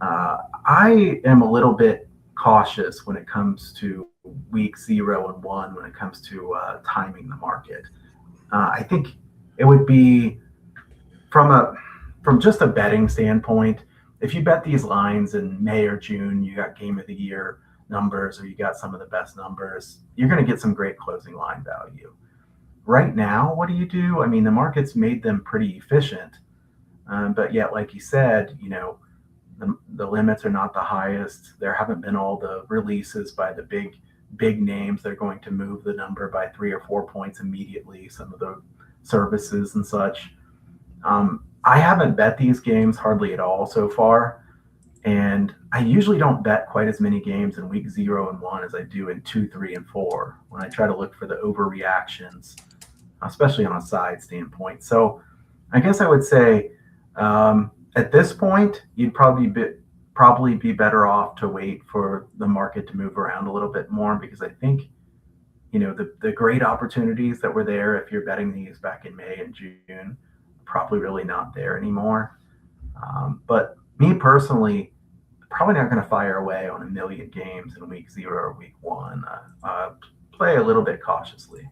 I am a little bit cautious when it comes to week 0 and 1, when it comes to timing the market. I think it would be from just a betting standpoint. If you bet these lines in May or June, you got game of the year numbers or you got some of the best numbers, you're going to get some great closing line value. Right now, what do? I mean, the market's made them pretty efficient, but yet, like you said, the limits are not the highest. There haven't been all the releases by the big names. They're going to move the number by 3 or 4 points immediately. Some of the services and such. I haven't bet these games hardly at all so far, and I usually don't bet quite as many games in week 0 and 1 as I do in 2, 3, and 4 when I try to look for the overreactions, especially on a side standpoint. So I guess I would say at this point, you'd probably be better off to wait for the market to move around a little bit more, because I think the great opportunities that were there if you're betting these back in May and June, probably really not there anymore. But me personally, probably not going to fire away on a million games in week 0 or week 1. Play a little bit cautiously.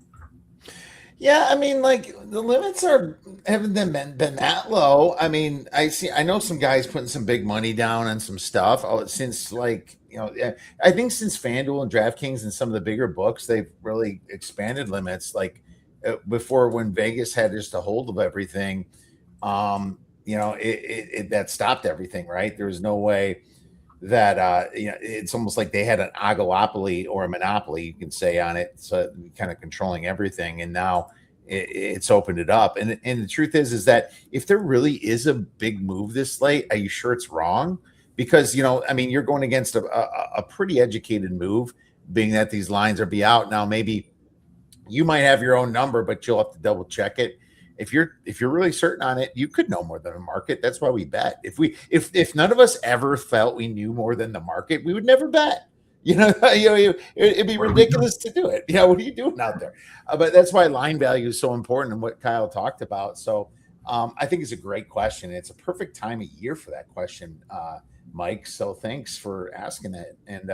Yeah, I mean, like the limits haven't been that low. I mean, I know some guys putting some big money down on some stuff. Since I think since FanDuel and DraftKings and some of the bigger books, they've really expanded limits. Like before, when Vegas had just a hold of everything, that stopped everything. Right? There was no way that it's almost like they had an oligopoly or a monopoly, you can say, on it, so kind of controlling everything. And now it's opened it up. And the truth is that if there really is a big move this late, are you sure it's wrong? Because you're going against a pretty educated move, being that these lines are be out now. Maybe you might have your own number, but you'll have to double check it. If you're really certain on it, you could know more than the market. That's why we bet. If none of us ever felt we knew more than the market, we would never bet. It'd be ridiculous to do it. What are you doing out there? But that's why line value is so important, and what Kyle talked about. So I think it's a great question. It's a perfect time of year for that question, Mike. So thanks for asking it. And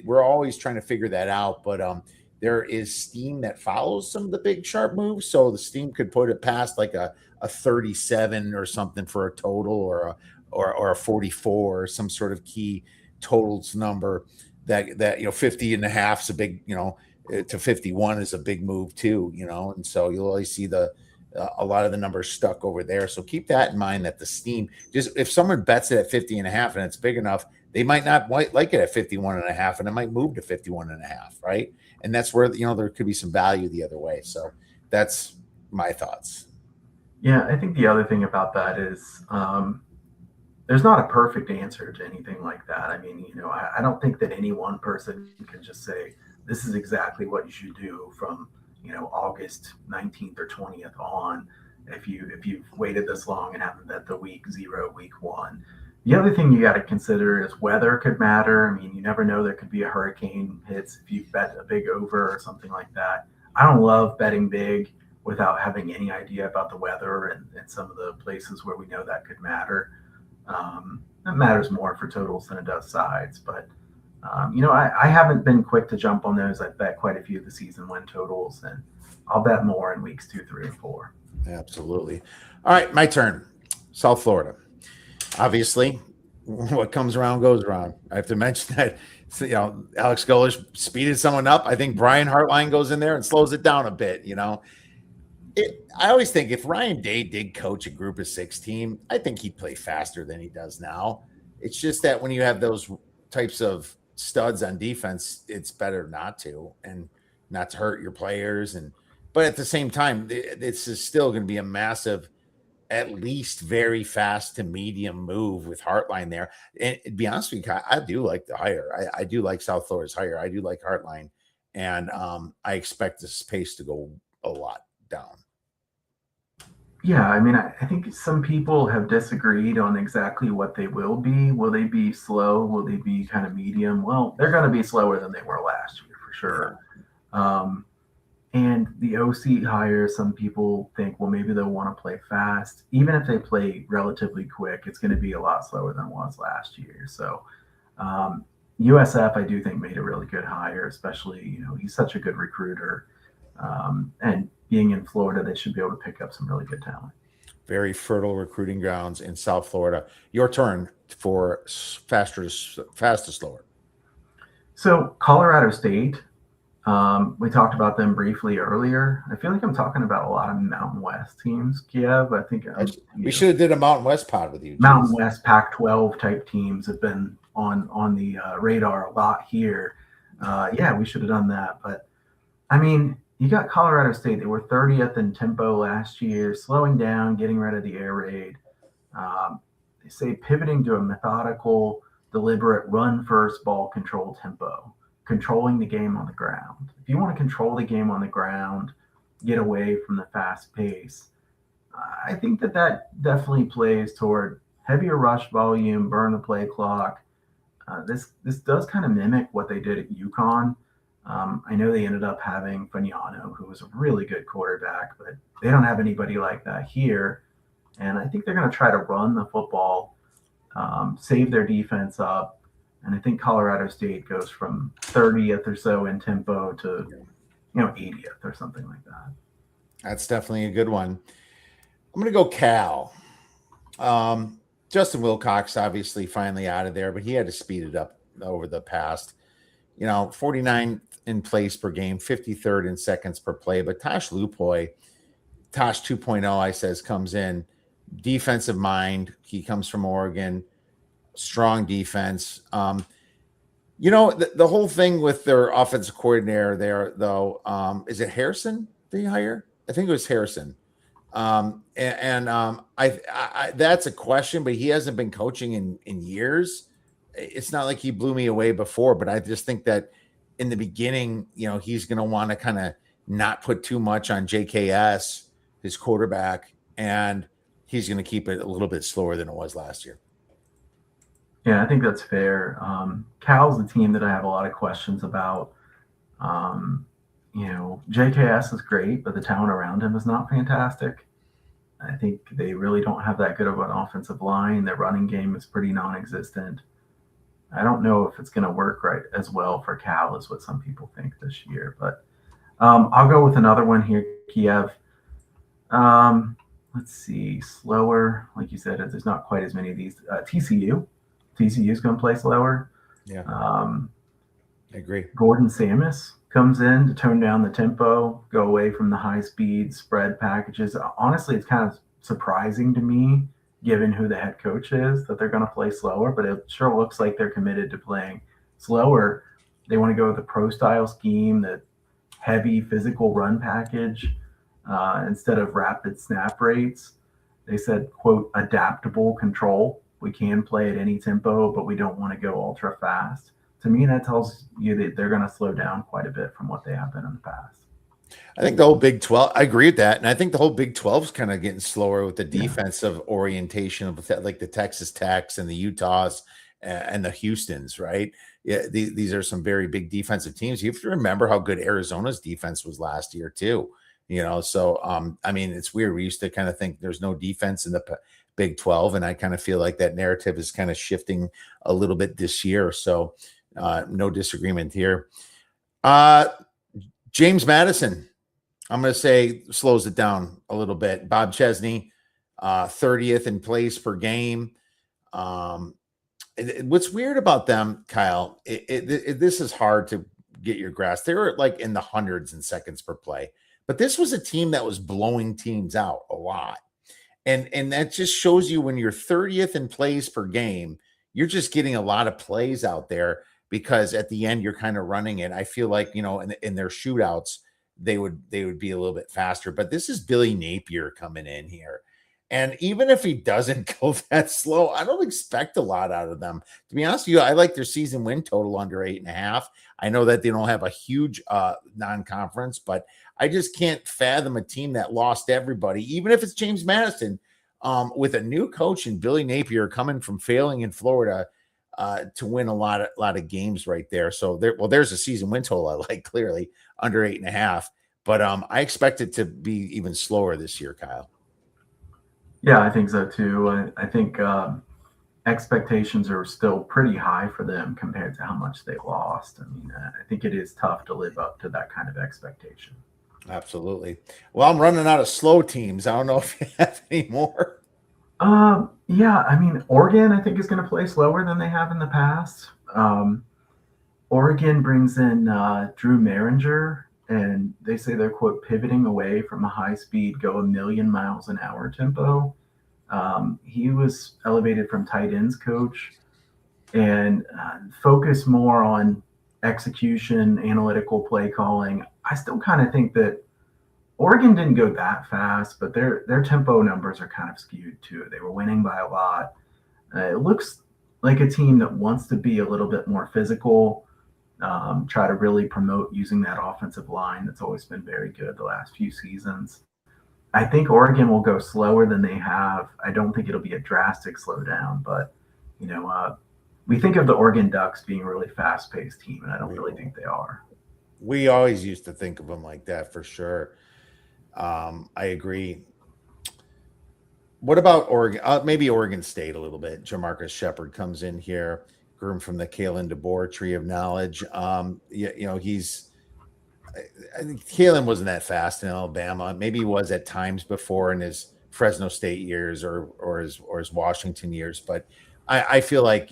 we're always trying to figure that out, but there is steam that follows some of the big sharp moves. So the steam could put it past like a 37 or something for a total, or a 44, or some sort of key totals number that 50 and a half is a big, to 51 is a big move too, and so you'll always see a lot of the numbers stuck over there. So keep that in mind, that the steam, just if someone bets it at 50 and a half and it's big enough, they might not like it at 51 and a half, and it might move to 51 and a half. Right. And that's where, there could be some value the other way. So that's my thoughts. Yeah. I think the other thing about that is, there's not a perfect answer to anything like that. I mean, I don't think that any one person can just say, this is exactly what you should do from, August 19th or 20th on, if you've waited this long and haven't bet the week 0, week 1. The other thing you got to consider is weather could matter. I mean, you never know, there could be a hurricane hits if you bet a big over or something like that. I don't love betting big without having any idea about the weather and some of the places where we know that could matter. That matters more for totals than it does sides. But, I haven't been quick to jump on those. I've bet quite a few of the season win totals, and I'll bet more in weeks 2, 3, and 4. Absolutely. All right, my turn. South Florida. Obviously, what comes around goes around. I have to mention So, Alex Golish speeded someone up. I think Brian Hartline goes in there and slows it down a bit. I always think if Ryan Day did coach a group of 6 team, I think he'd play faster than he does now. It's just that when you have those types of studs on defense, it's better not to, and not to hurt your players. But at the same time, this is still going to be a massive, at least very fast to medium move with Hartline there. And to be honest with you, I do like the hire. I do like South Florida's hire. I do like Hartline, and I expect this pace to go a lot down. Yeah, I mean, I think some people have disagreed on exactly what they will be. Will they be slow? Will they be kind of medium? Well, they're going to be slower than they were last year for sure. And the OC hire, some people think, well, maybe they'll want to play fast. Even if they play relatively quick, it's going to be a lot slower than it was last year. So USF, I do think, made a really good hire, especially, he's such a good recruiter. And being in Florida, they should be able to pick up some really good talent. Very fertile recruiting grounds in South Florida. Your turn for fast to slower. So Colorado State, we talked about them briefly earlier. I feel like I'm talking about a lot of Mountain West teams, Kiev. I think we should have did a Mountain West pod with you. Mountain West Pac-12 type teams have been on the radar a lot here. Yeah, we should have done that. But, I mean, you got Colorado State. They were 30th in tempo last year, slowing down, getting rid of the air raid. They say pivoting to a methodical, deliberate run-first ball control tempo, controlling the game on the ground. If you want to control the game on the ground, get away from the fast pace, I think that definitely plays toward heavier rush volume, burn the play clock. This does kind of mimic what they did at UConn. I know they ended up having Fagnano, who was a really good quarterback, but they don't have anybody like that here. And I think they're going to try to run the football, save their defense up. And I think Colorado State goes from 30th or so in tempo to, 80th or something like that. That's definitely a good one. I'm going to go Cal. Justin Wilcox, obviously, finally out of there, but he had to speed it up over the past. 49th in place per game, 53rd in seconds per play. But Tosh 2.0, I says, comes in. Defensive mind. He comes from Oregon. Strong defense. The whole thing with their offensive coordinator there, though, is it Harrison they hire? I think it was Harrison. I that's a question, but he hasn't been coaching in years. It's not like he blew me away before, but I just think that in the beginning, he's going to want to kind of not put too much on JKS, his quarterback, and he's going to keep it a little bit slower than it was last year. Yeah, I think that's fair. Cal's the team that I have a lot of questions about. JKS is great, but the talent around him is not fantastic. I think they really don't have that good of an offensive line. Their running game is pretty non-existent. I don't know if it's going to work right as well for Cal as what some people think this year, but I'll go with another one here, Kiev. Let's see, slower. Like you said, there's not quite as many of these. TCU is going to play slower. Yeah, I agree. Gordon Samus comes in to tone down the tempo, go away from the high-speed spread packages. Honestly, it's kind of surprising to me, given who the head coach is, that they're going to play slower, but it sure looks like they're committed to playing slower. They want to go with the pro-style scheme, the heavy physical run package, instead of rapid snap rates. They said, quote, adaptable control. We can play at any tempo, but we don't want to go ultra fast. To me, that tells you that they're going to slow down quite a bit from what they have been in the past. I think the whole Big 12, I agree with that. And I think the whole Big 12 is kind of getting slower with the defensive orientation of like the Texas Techs and the Utahs and the Houstons, right? Yeah, these are some very big defensive teams. You have to remember how good Arizona's defense was last year too. So I mean, it's weird. We used to kind of think there's no defense in the Big 12, and I kind of feel like that narrative is kind of shifting a little bit this year. So no disagreement here. James Madison, I'm going to say, slows it down a little bit. Bob Chesney, 30th in place per game. What's weird about them, Kyle, this is hard to get your grasp. They were like in the hundreds in seconds per play, but this was a team that was blowing teams out a lot. And that just shows you when you're 30th in plays per game, you're just getting a lot of plays out there because at the end you're kind of running it. I feel like, in their shootouts, they would be a little bit faster. But this is Billy Napier coming in here. And even if he doesn't go that slow, I don't expect a lot out of them. To be honest with you, I like their season win total under 8.5. I know that they don't have a huge non-conference, but I just can't fathom a team that lost everybody, even if it's James Madison, with a new coach and Billy Napier coming from failing in Florida to win a lot of games right there. So there's a season win total I like, clearly under 8.5, but I expect it to be even slower this year, Kyle. Yeah, I think so too. I think expectations are still pretty high for them compared to how much they lost. I mean, I think it is tough to live up to that kind of expectation. Absolutely. Well, I'm running out of slow teams. I don't know if you have any more. Yeah, I mean, Oregon, I think, is going to play slower than they have in the past. Oregon brings in Drew Maringer, and they say they're, quote, pivoting away from a high-speed, go a million miles an hour tempo. He was elevated from tight ends coach and focus more on execution, analytical play calling. I still kind of think that Oregon didn't go that fast, but their tempo numbers are kind of skewed too. They were winning by a lot. It looks like a team that wants to be a little bit more physical, try to really promote using that offensive line that's always been very good the last few seasons. I think Oregon will go slower than they have. I don't think it'll be a drastic slowdown, but we think of the Oregon Ducks being a really fast-paced team, and I don't really think they are. We always used to think of them like that for sure. I agree. What about Oregon? Maybe Oregon State a little bit. Jamarcus Shepard comes in here, groomed from the Kalen DeBoer tree of knowledge. He's. I think Kalen wasn't that fast in Alabama. Maybe he was at times before in his Fresno State years or his Washington years. But I feel like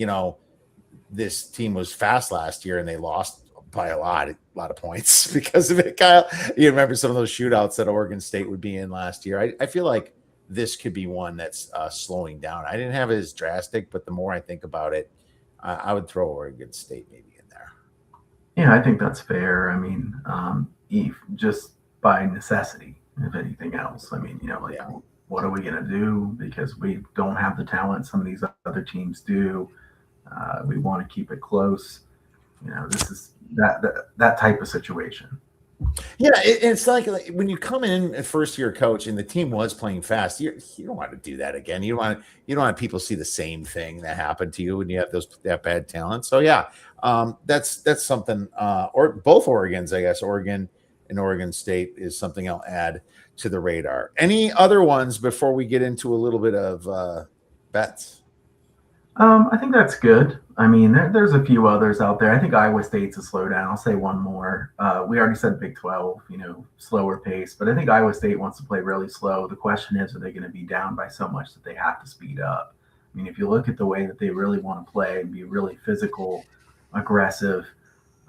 this team was fast last year and they lost by a lot of points because of it. Kyle, you remember some of those shootouts that Oregon State would be in last year. I feel like this could be one that's slowing down. I didn't have it as drastic, but the more I think about it, I would throw Oregon State maybe in there. Yeah, I think that's fair. I mean, just by necessity, if anything else. I mean, what are we going to do? Because we don't have the talent some of these other teams do. We want to keep it close. This is that type of situation. Yeah, it's like when you come in as first year coach and the team was playing fast, you don't want to do that again. You don't want people see the same thing that happened to you when you have that bad talent. So yeah, that's something. Or both Oregons, I guess, Oregon and Oregon State is something I'll add to the radar. Any other ones before we get into a little bit of bets? I think that's good. I mean, there's a few others out there. I think Iowa State's a slowdown. I'll say one more. We already said Big 12, slower pace, but I think Iowa State wants to play really slow. The question is, are they going to be down by so much that they have to speed up? I mean, if you look at the way that they really want to play and be really physical, aggressive,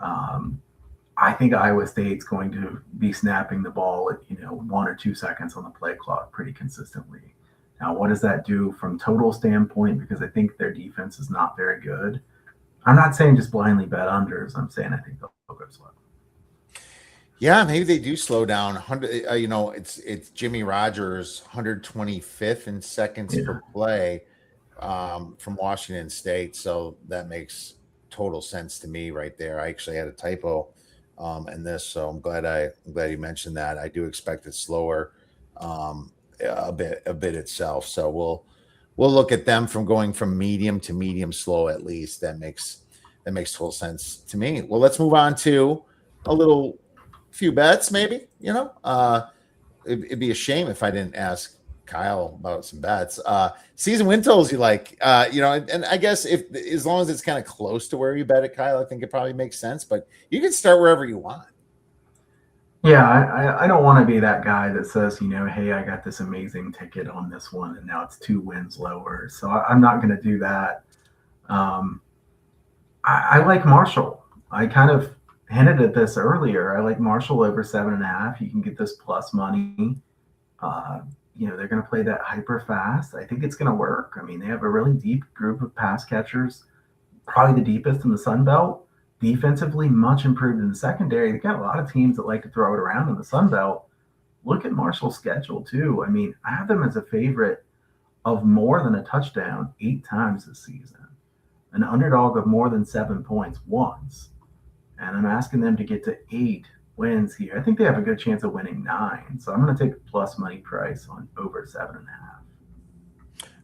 I think Iowa State's going to be snapping the ball at, 1 or 2 seconds on the play clock pretty consistently. Now, what does that do from total standpoint? Because I think their defense is not very good. I'm not saying just blindly bet unders. I'm saying I think they'll go slow. Yeah, maybe they do slow down. 100, it's Jimmy Rogers, 125th in seconds per play from Washington State. So that makes total sense to me right there. I actually had a typo in this, so I'm glad you mentioned that. I do expect it slower. A bit itself. So we'll look at them from going from medium to medium slow at least. That makes total sense to me. Well, let's move on to a few bets maybe. It'd be a shame if I didn't ask Kyle about some bets. Season win totals you like, and I guess as long as it's kind of close to where you bet it, Kyle, I think it probably makes sense, but you can start wherever you want. Yeah, I don't want to be that guy that says, hey, I got this amazing ticket on this one and now it's 2 wins lower. So I'm not going to do that. Um, I like Marshall. I kind of hinted at this earlier. I like Marshall over 7.5. You can get this plus money. Uh, they're going to play that hyper fast. I think it's going to work. I mean, they have a really deep group of pass catchers, probably the deepest in the Sun Belt. Defensively, much improved in the secondary. They got a lot of teams that like to throw it around in the Sun Belt. Look at Marshall's schedule too. I mean, I have them as a favorite of more than a touchdown 8 times this season, an underdog of more than 7 points once, and I'm asking them to get to 8 wins here. I think they have a good chance of winning 9, so I'm going to take the plus money price on over 7.5.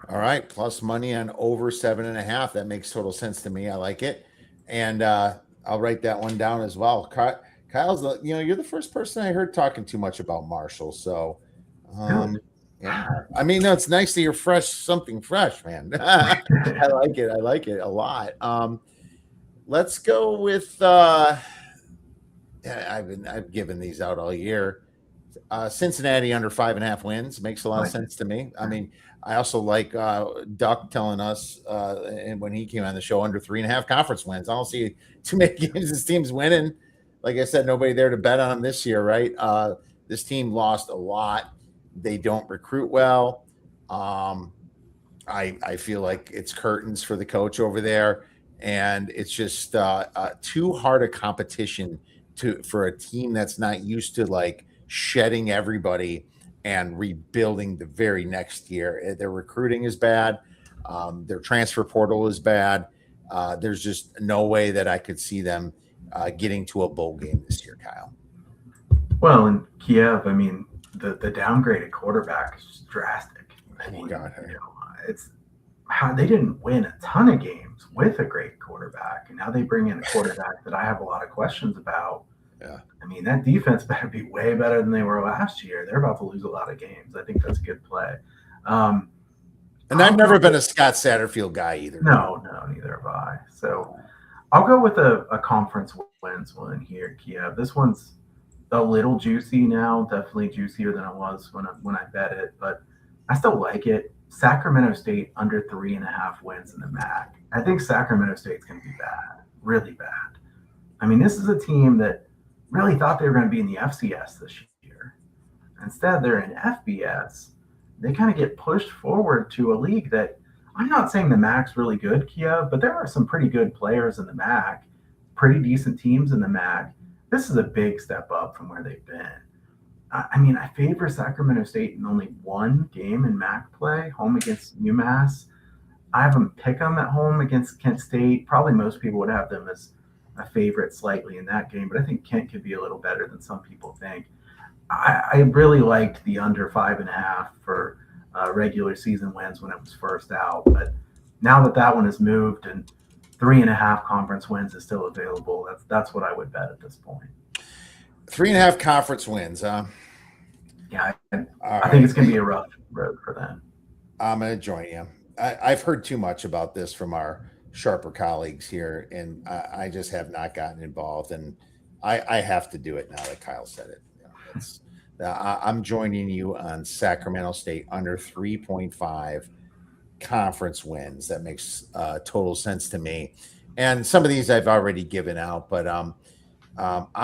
All right, plus money on over 7.5. That makes total sense to me. I like it, and I'll write that one down as well. Kyle's, you're the first person I heard talking too much about Marshall. So, yeah, I mean, no, it's nice to hear something fresh, man. I like it. I like it a lot. Let's go with. I've given these out all year. Cincinnati under 5.5 wins makes a lot of sense to me. I mean, I also like Duck telling us, and when he came on the show, under 3.5 conference wins. I don't see too many games this team's winning. Like I said, nobody there to bet on this year, right? This team lost a lot. They don't recruit well. I feel like it's curtains for the coach over there, and it's just too hard a competition for a team that's not used to like shedding everybody and rebuilding the very next year. Their recruiting is bad. Their transfer portal is bad. There's just no way that I could see them getting to a bowl game this year, Kyle. Well, in Kiev, I mean, the downgraded quarterback is drastic. I mean, it's how they didn't win a ton of games with a great quarterback, and now they bring in a quarterback that I have a lot of questions about. Yeah. I mean, that defense better be way better than they were last year. They're about to lose a lot of games. I think that's a good play. And I've never been a Scott Satterfield guy either. No, neither have I. So I'll go with a conference wins one here, Kiev. This one's a little juicy now, definitely juicier than it was when I bet it, but I still like it. Sacramento State under 3.5 wins in the MAC. I think Sacramento State's going to be bad, really bad. I mean, this is a team that really thought they were going to be in the FCS this year. Instead, they're in FBS. They kind of get pushed forward to a league that I'm not saying the MAC's really good, Kiev, but there are some pretty good players in the MAC, pretty decent teams in the MAC. This is a big step up from where they've been. I mean, I favor Sacramento State in only one game in MAC play, home against UMass. I have them pick them at home against Kent State. Probably most people would have them as a favorite slightly in that game, but I think Kent could be a little better than some people think. I really liked the under 5.5 for regular season wins when it was first out, but now that one has moved and 3.5 conference wins is still available, that's what I would bet at this point. 3.5 conference wins, huh? Yeah, I think it's going to be a rough road for them. I'm going to join you. I've heard too much about this from our sharper colleagues here, and I just have not gotten involved, and I have to do it now that Kyle said it. I'm joining you on Sacramento State under 3.5 conference wins. That makes total sense to me. And some of these I've already given out, but I'm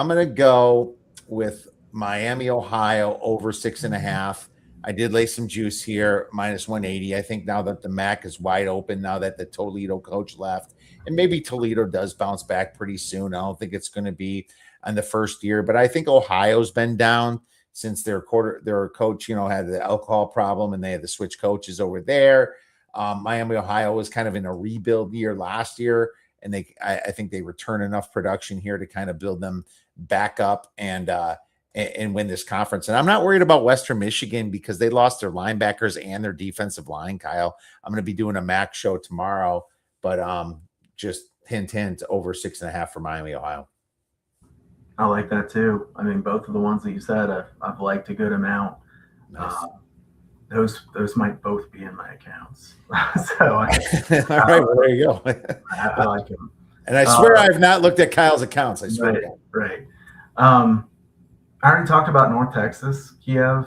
going to go with Miami, Ohio over 6.5. I did lay some juice here, minus 180. I think now that the MAC is wide open, now that the Toledo coach left, and maybe Toledo does bounce back pretty soon. I don't think it's going to be on the first year, but I think Ohio's been down since their coach, had the alcohol problem, and they had to switch coaches over there. Miami, Ohio was kind of in a rebuild year last year, and I think they return enough production here to kind of build them back up and win this conference. And I'm not worried about Western Michigan because they lost their linebackers and their defensive line, Kyle. I'm going to be doing a MAC show tomorrow, but just hint over 6.5 for Miami, Ohio. I like that too. I mean, both of the ones that you said, I've liked a good amount. Nice. Those might both be in my accounts. So all right, well, there you go. I like them. And I swear I've not looked at Kyle's accounts. I swear. Right. I already talked about North Texas, Kiev.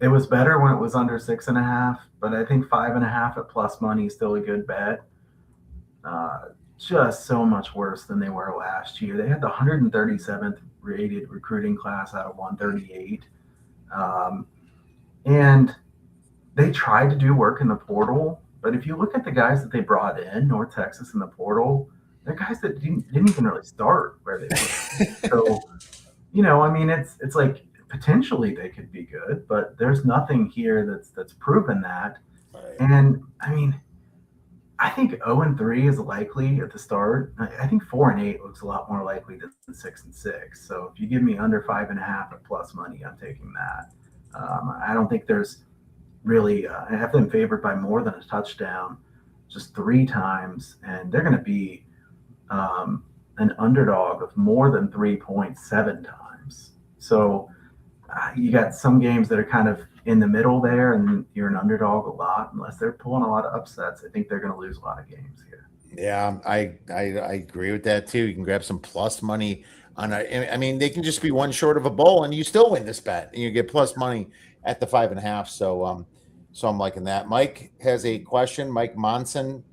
It was better when it was under 6.5, but I think 5.5 at plus money is still a good bet. just so much worse than they were last year. They had the 137th rated recruiting class out of 138. Um, and they tried to do work in the portal, but if you look at the guys that they brought in, North Texas in the portal, they're guys that didn't even really start where they were. So, I mean, it's like potentially they could be good, but there's nothing here that's proven that. Right. And I mean, I think 0-3 is likely at the start. I think 4-8 looks a lot more likely than 6-6. So if you give me under 5.5 at plus money, I'm taking that. I don't think there's really. I have them favored by more than a touchdown, just 3 times, and they're going to be an underdog of more than 3.7 times. So you got some games that are kind of in the middle there, and you're an underdog a lot. Unless they're pulling a lot of upsets, I think they're going to lose a lot of games here. Yeah, I agree with that too. You can grab some plus money on a. I mean, they can just be one short of a bowl, and you still win this bet, and you get plus money at the 5.5. So I'm liking that. Mike has a question. Mike Monson,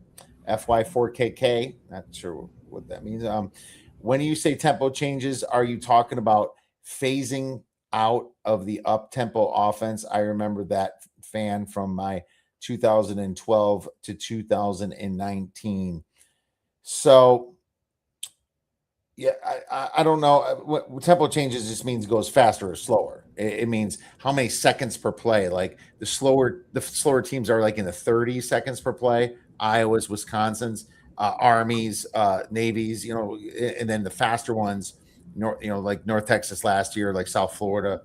FY4KK. Not sure what that means. When you say tempo changes, are you talking about phasing out of the up tempo offense? I remember that fan from my 2012 to 2019. So yeah, I don't know. What tempo changes just means goes faster or slower. It means how many seconds per play. Like the slower teams are like in the 30 seconds per play. Iowa's, Wisconsin's, Army's, Navy's, and then the faster ones, like North Texas last year, like South Florida,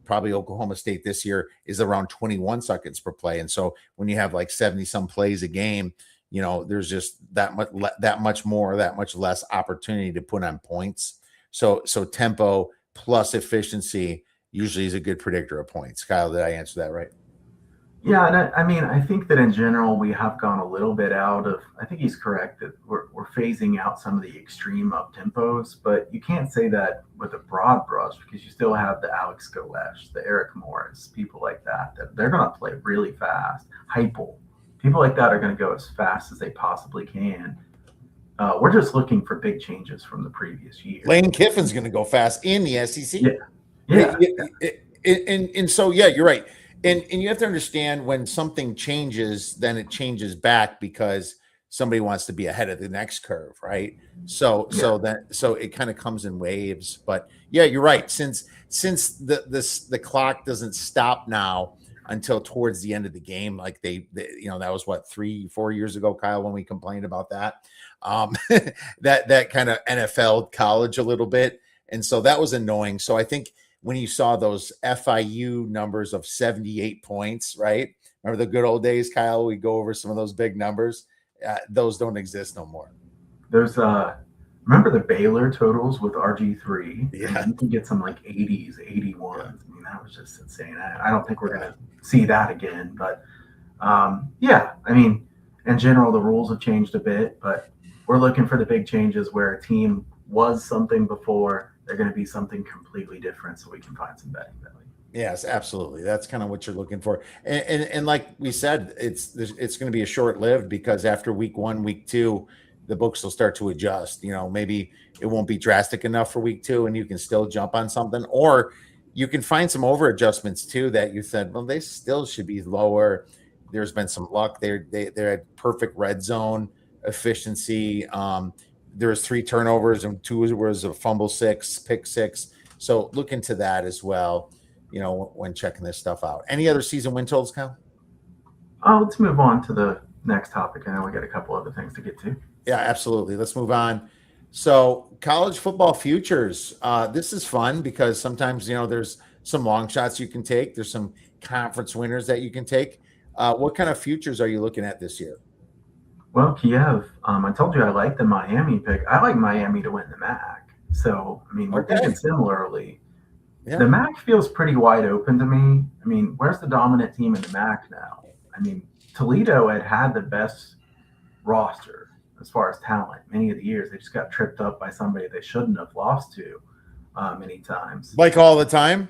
probably Oklahoma State this year is around 21 seconds per play. And so when you have like 70 some plays a game, there's just that much less opportunity to put on points. So tempo plus efficiency usually is a good predictor of points. Kyle, did I answer that right? Yeah, and I mean, I think that in general we have gone a little bit out of. I think he's correct that we're phasing out some of the extreme up tempos, but you can't say that with a broad brush because you still have the Alex Golesh, the Eric Morris, people like that they're going to play really fast. Heupel, people like that are going to go as fast as they possibly can. We're just looking for big changes from the previous year. Lane Kiffin's going to go fast in the SEC. Yeah. And so, yeah, you're right. And you have to understand when something changes, then it changes back because somebody wants to be ahead of the next curve, right? So it kind of comes in waves. But yeah, you're right. Since the clock doesn't stop now until towards the end of the game, like they that was what 3-4 years ago, Kyle, when we complained about that. That kind of NFL college a little bit, and so that was annoying. So I think when you saw those FIU numbers of 78 points, right? Remember the good old days, Kyle? We go over some of those big numbers. Those don't exist no more. There's remember the Baylor totals with RG3? Yeah. I mean, you can get some like 80s, 81s. Yeah. I mean, that was just insane. I don't think we're going to see that again. But yeah, I mean, in general, the rules have changed a bit, but we're looking for the big changes where a team was something before. They're going to be something completely different so we can find some betting value. Yes, absolutely. That's kind of what you're looking for. And like we said, it's going to be a short-lived because after week 1, week 2, the books will start to adjust. Maybe it won't be drastic enough for week 2 and you can still jump on something, or you can find some over adjustments too that you said, well, they still should be lower. There's been some luck. They're at perfect red zone efficiency. There was 3 turnovers and 2 was a fumble 6, pick 6. So look into that as well, when checking this stuff out. Any other season win totals, Kyle? Let's move on to the next topic. I know we got a couple other things to get to. Yeah, absolutely. Let's move on. So college football futures. This is fun because sometimes, there's some long shots you can take. There's some conference winners that you can take. What kind of futures are you looking at this year? Well, Kiev, I told you I like the Miami pick. I like Miami to win the MAC. So, I mean, we're thinking similarly. Yeah. The MAC feels pretty wide open to me. I mean, where's the dominant team in the MAC now? I mean, Toledo had the best roster as far as talent many of the years. They just got tripped up by somebody they shouldn't have lost to many times. Like all the time?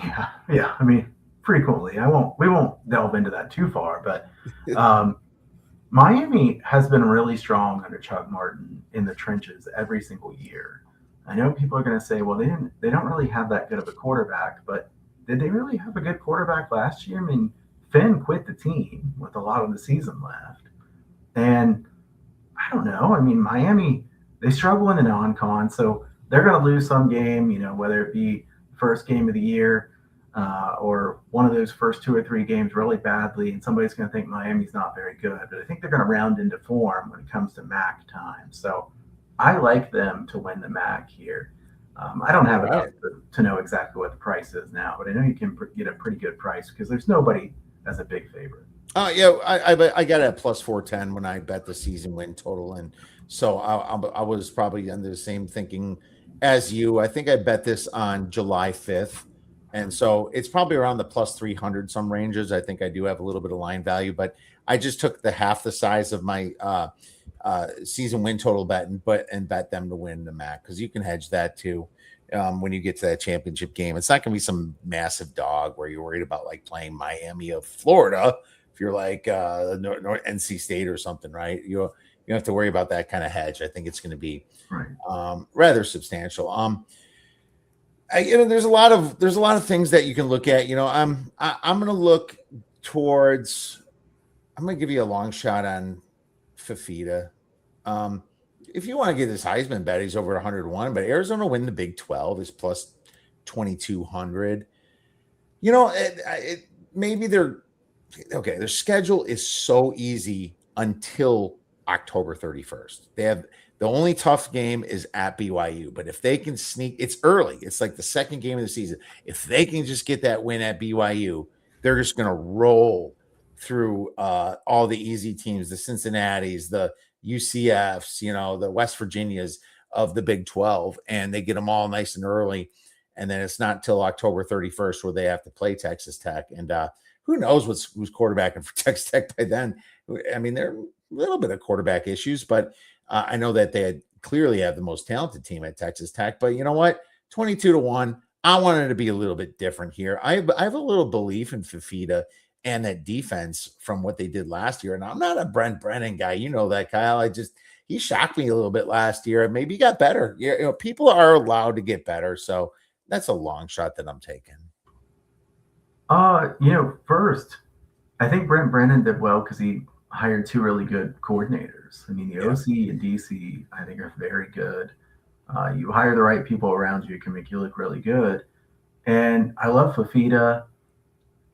Yeah. I mean, frequently. We won't delve into that too far, but Miami has been really strong under Chuck Martin in the trenches every single year. I know people are going to say, well, they don't really have that good of a quarterback, but did they really have a good quarterback last year? I mean, Finn quit the team with a lot of the season left, and I don't know. I mean, Miami, they struggle in the non-con, so they're going to lose some game, whether it be first game of the year or one of those first two or three games really badly, and somebody's going to think Miami's not very good. But I think they're going to round into form when it comes to MAC time. So I like them to win the MAC here. I don't All have enough right. to know exactly what the price is now, but I know you can get a pretty good price because there's nobody as a big favorite. Yeah, I got it at plus 410 when I bet the season win total, and so I was probably under the same thinking as you. I think I bet this on July 5th, and so it's probably around the plus 300 some ranges. I think I do have a little bit of line value, but I just took the half the size of my season win total bet and bet them to win the MAC because you can hedge that too. When you get to that championship game, it's not going to be some massive dog where you're worried about like playing Miami of Florida if you're like NC State or something, right? You don't have to worry about that kind of hedge. I think it's going to be Right. rather substantial. There's a lot of things that you can look at. I'm going to look towards. I'm going to give you a long shot on Fafita. Um, if you want to get this Heisman bet, he's over 101. But Arizona win the Big 12 is plus 2,200. Maybe they're okay. Their schedule is so easy until October 31st. They have the only tough game is at BYU, but if they can sneak, it's early. It's like the second game of the season. If they can just get that win at BYU, they're just going to roll through all the easy teams, the Cincinnati's, the UCFs, the West Virginias of the Big 12, and they get them all nice and early. And then it's not until October 31st where they have to play Texas Tech. And who knows who's quarterbacking for Texas Tech by then? I mean, there are a little bit of quarterback issues, but I know that they clearly have the most talented team at Texas Tech. But you know what? 22-1. I wanted to be a little bit different here. I have a little belief in Fafita and that defense from what they did last year. And I'm not a Brent Brennan guy. You know that, Kyle. He shocked me a little bit last year. Maybe he got better. People are allowed to get better. So that's a long shot that I'm taking. First, I think Brent Brennan did well because he hired two really good coordinators. I mean, the Yeah. OC and DC, I think, are very good. You hire the right people around you, it can make you look really good. And I love Fafita.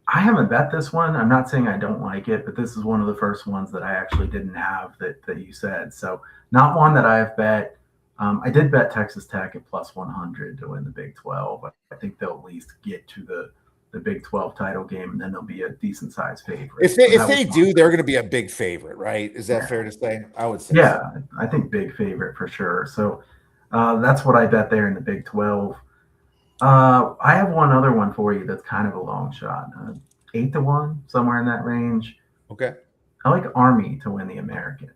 I haven't bet this one. I'm not saying I don't like it, but this is one of the first ones that I actually didn't have that you said. So not one that I have bet. I did bet Texas Tech at plus 100 to win the Big 12. I think they'll at least get to the Big 12 title game, and then they'll be a decent sized favorite. If they So if that was they one. do, they're going to be a big favorite, right? Is that fair to say? I would say so. Yeah, I think big favorite for sure. So that's what I bet there in the Big 12. I have one other one for you that's kind of a long shot. 8-1, somewhere in that range. Okay. I like Army to win the American.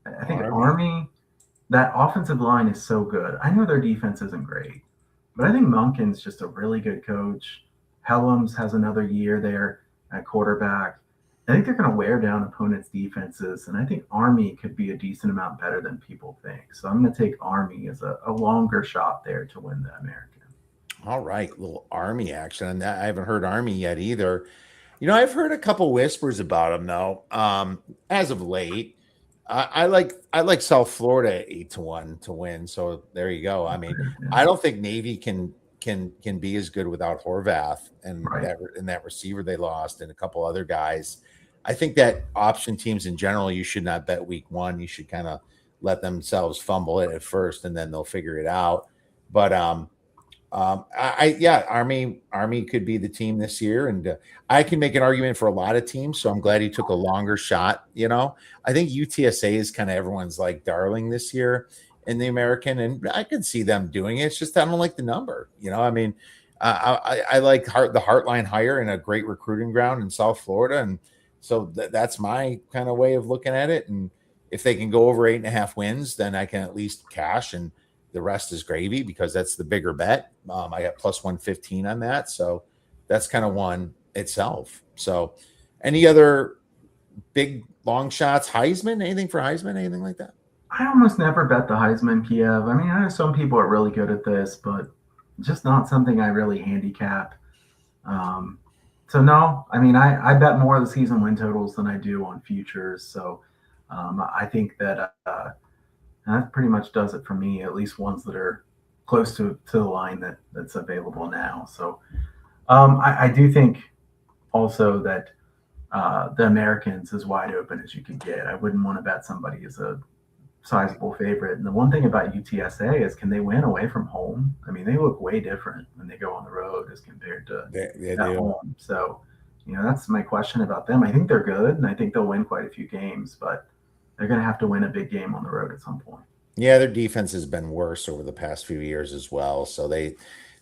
I think Army. Army, that offensive line is so good. I know their defense isn't great, but I think Monken's just a really good coach. Helms has another year there at quarterback. I think they're going to wear down opponents' defenses, and I think Army could be a decent amount better than people think. So I'm going to take Army as a longer shot there to win the American. All right, little Army action. And I haven't heard Army yet either. I've heard a couple whispers about him though. As of late, I like South Florida 8-1 to win. So there you go. I mean, Yeah, I don't think Navy can be as good without Horvath and right. that receiver they lost and a couple other guys. I think that option teams in general, you should not bet week one. You should kind of let themselves fumble it at first and then they'll figure it out. But yeah, Army could be the team this year, and I can make an argument for a lot of teams. So I'm glad he took a longer shot. I think UTSA is kind of everyone's like darling this year in the American, and I could see them doing it. It's just I don't like the number. I mean, I like the Heartline higher and a great recruiting ground in South Florida, and so that's my kind of way of looking at it. And if they can go over 8.5 wins, then I can at least cash and the rest is gravy because that's the bigger bet. I got plus 115 on that. So that's kind of one itself. So any other big long shots, Heisman, anything for Heisman, anything like that? I almost never bet the Heisman, Kiev. I mean, I know some people are really good at this, but just not something I really handicap. Um, so no, I mean, I bet more of the season win totals than I do on futures. So I think that that pretty much does it for me. At least ones that are close to the line that's available now. So I do think also that the Americans as wide open as you could get. I wouldn't want to bet somebody as a sizable favorite. And the one thing about UTSA is, can they win away from home? I mean, they look way different when they go on the road as compared to They at do. home. So, that's my question about them. I think they're good, and I think they'll win quite a few games, but they're going to have to win a big game on the road at some point. Yeah, their defense has been worse over the past few years as well. So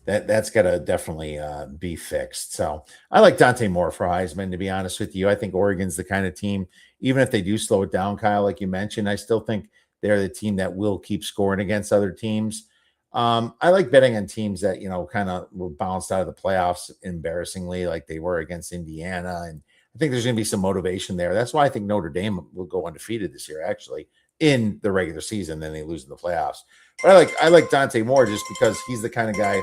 that's got to definitely be fixed. So I like Dante Moore for Heisman, to be honest with you. I think Oregon's the kind of team, even if they do slow it down, Kyle, like you mentioned, I still think they're the team that will keep scoring against other teams. I like betting on teams that, kind of were bounced out of the playoffs embarrassingly, like they were against Indiana. And I think there's going to be some motivation there. That's why I think Notre Dame will go undefeated this year, actually, in the regular season. Then they lose in the playoffs. But I like Dante Moore just because he's the kind of guy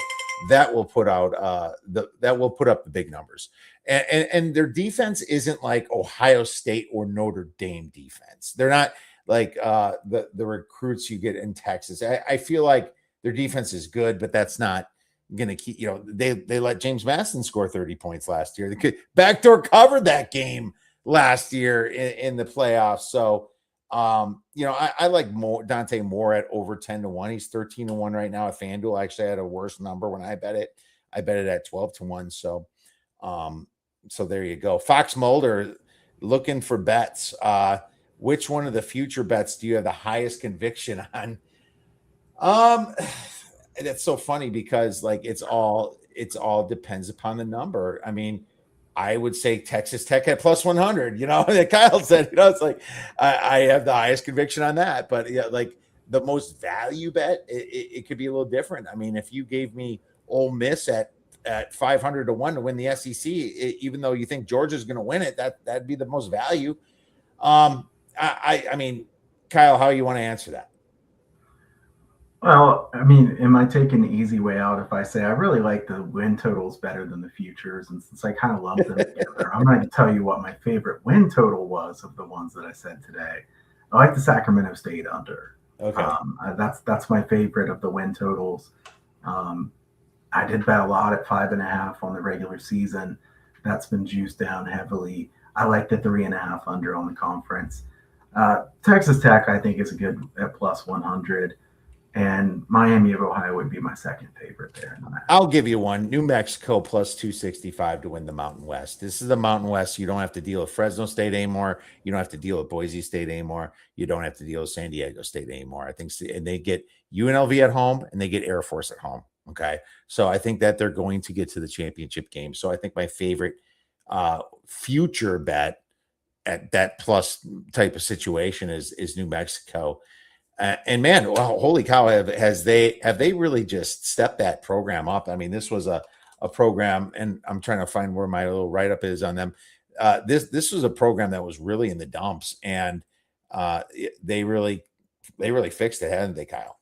that will put out that will put up the big numbers. And their defense isn't like Ohio State or Notre Dame defense. They're not like the recruits you get in Texas. I feel like their defense is good, but that's not going to keep. They let James Madison score 30 points last year. The backdoor covered that game last year in the playoffs. So I like Dante Moore at over 10-1. He's 13-1 right now at FanDuel. I actually had a worse number when I bet it. I bet it at 12-1. So there you go. Fox Mulder looking for bets. Which one of the future bets do you have the highest conviction on? That's so funny because it's all depends upon the number. I mean, I would say Texas Tech at plus 100, that Kyle said, it's like, I have the highest conviction on that, but yeah, like the most value bet, it could be a little different. I mean, if you gave me Ole Miss at 500-1 to win the SEC, even though you think Georgia's going to win it, that'd be the most value. I mean, Kyle, how you want to answer that? Well, I mean, am I taking the easy way out if I say I really like the win totals better than the futures? And since I kind of lumped them together, I'm going to tell you what my favorite win total was of the ones that I said today. I like the Sacramento State under. Okay. That's my favorite of the win totals. I did bet a lot at 5.5 on the regular season. That's been juiced down heavily. I like the 3.5 under on the conference. Texas Tech, I think, is a good at plus 100. And Miami of Ohio would be my second favorite there. I'll give you one. New Mexico plus 265 to win the Mountain West. This is the Mountain West. You don't have to deal with Fresno State anymore. You don't have to deal with Boise State anymore. You don't have to deal with San Diego State anymore. I think, and they get UNLV at home and they get Air Force at home. Okay. So I think that they're going to get to the championship game. So I think my favorite future bet at that plus type of situation is New Mexico. And man, well, holy cow! Have they really just stepped that program up? I mean, this was a program, and I'm trying to find where my little write up is on them. This was a program that was really in the dumps, and they really fixed it, hadn't they, Kyle?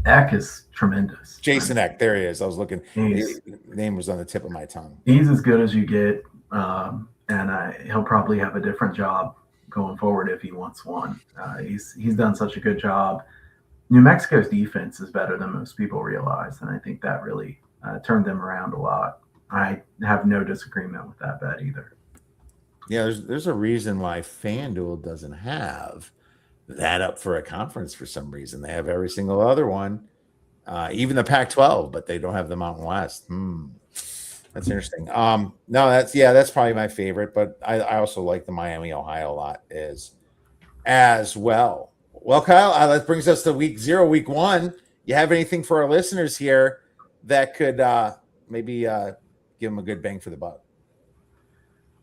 Eck is tremendous. Jason Eck, there he is. I was looking. His name was on the tip of my tongue. He's as good as you get, and he'll probably have a different job going forward if he wants one. He's done such a good job. New Mexico's defense is better than most people realize, and I think that really turned them around a lot. I have no disagreement with that bet either. Yeah, there's a reason why FanDuel doesn't have that up for a conference for some reason. They have every single other one, even the Pac-12, but they don't have the Mountain West. That's interesting. No, that's probably my favorite, but I also like the Miami, Ohio a lot as well. Well, Kyle, that brings us to week 0, week 1. You have anything for our listeners here that could maybe give them a good bang for the buck?